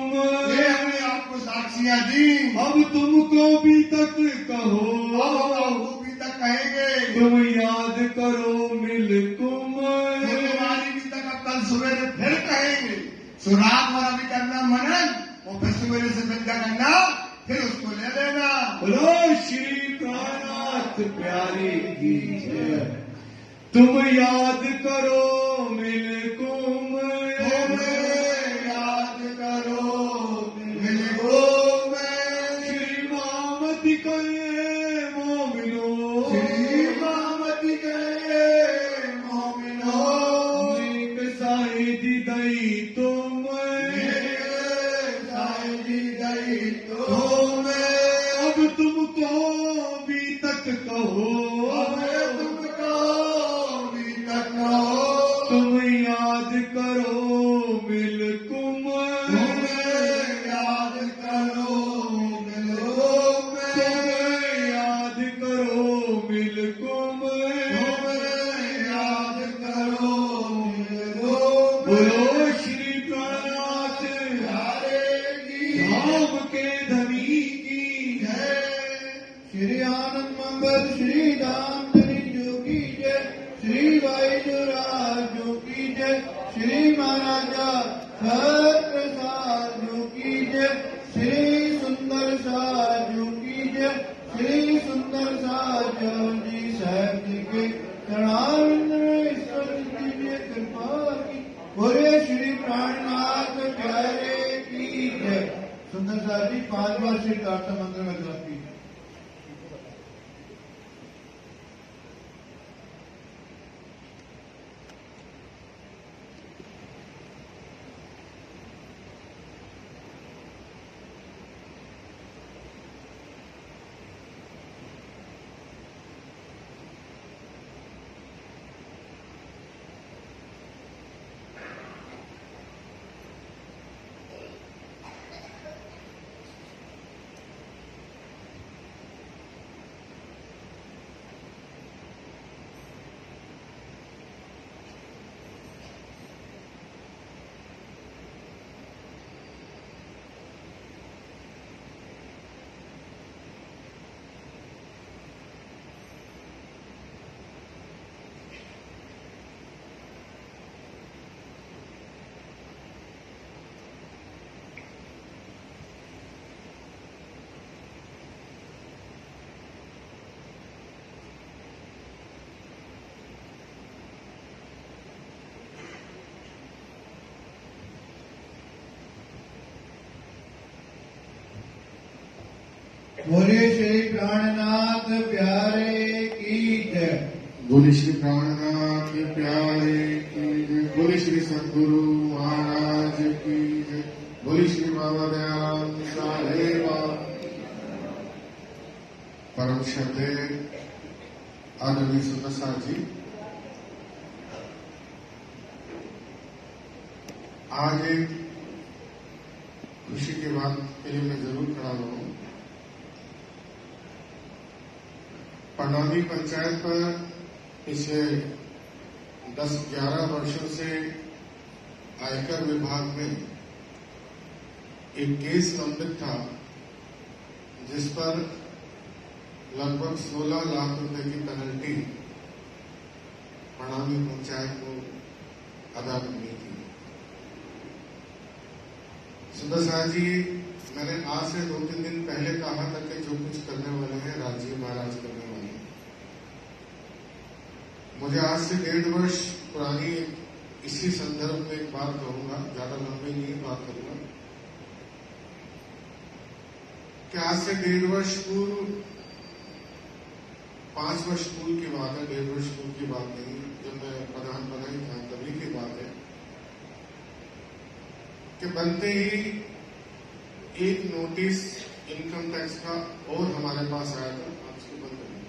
[SPEAKER 2] ये हमने आपको साक्षियां दी,
[SPEAKER 1] अब तुमको भी तक कहो,
[SPEAKER 2] अब आपको भी तक कहेंगे,
[SPEAKER 1] तुम याद करो मिलकुम।
[SPEAKER 2] तुम्हारी भी तक अब कल सवेरे फिर कहेंगे। सो रात भर अभी करना मनन, और फिर सवेरे से फिर क्या करना, फिर उसको ले लेना।
[SPEAKER 1] बोलो श्री प्राणनाथ प्यारे की जय। तुम याद करो मिलकुम,
[SPEAKER 2] याद करो मिलकुम।
[SPEAKER 1] श्री मोहम्मद के मोमिनो,
[SPEAKER 2] श्री मोहम्मद के मोमिनो,
[SPEAKER 1] नेक साहिदी दई तुम,
[SPEAKER 2] साहिदी दई तुम,
[SPEAKER 1] अब तुमको भी तक कहो,
[SPEAKER 2] तुमको भी तक कहो,
[SPEAKER 1] तुम याद करो मिलकुम,
[SPEAKER 2] याद करो मिलकुम,
[SPEAKER 1] याद करो मिलकुम।
[SPEAKER 2] याद करो मिलकुम।
[SPEAKER 1] बोलो श्री प्राणनाथ धाम के धनी की
[SPEAKER 2] जय।
[SPEAKER 4] श्री आनंद मंगल श्री धाम धनी जो की जय, श्री भाई जुराज जो की जय, श्री महाराजा हर प्रसाद जो की जय, श्री सुंदर साज जो की जय, श्री सुंदर साज जी साहब जी के चरणारविंद में ईश्वर दीजिए कृपा की। बोले श्री प्राणनाथ प्यारे की जय। सुंदर साहब जी 5 बार श्री प्रार्थना मंत्र में जप कीजिए। बोले श्री प्राणनाथ प्यारे की जय।
[SPEAKER 5] बोले श्री प्राणनाथ प्यारे की जय। बोले श्री सद्गुरु महाराज की जय। बोले श्री बाबा दयाल साहेबा। परम श्रद्धेय आदरणीय सुंदर साहब जी, आज एक खुशी की बात के लिए मैं जरूर खड़ा हूं। पड़ौनी पंचायत पर पिछले 10-11 वर्षों से आयकर विभाग में एक केस लंबित था, जिस पर लगभग 16 लाख रुपए की पेनल्टी पड़ौनी पंचायत को अदा करनी थी। सुंदर साहब जी, मैंने आज से 2-3 दिन पहले कहा था कि जो कुछ करने वाले हैं राजीव महाराज करने वाले हैं। मुझे आज से 1.5 वर्ष पुरानी इसी संदर्भ में एक बात कहूंगा, ज्यादा लंबी नहीं बात करूंगा, कि आज से 1.5 वर्ष पूर्व, 5 वर्ष पूर्व की बात है, 1.5 वर्ष पूर्व की बात नहीं, जब मैं प्रधान बना ही था तभी की बात है कि बनते ही एक नोटिस इनकम टैक्स का और हमारे पास आया था। आज के बंद करें,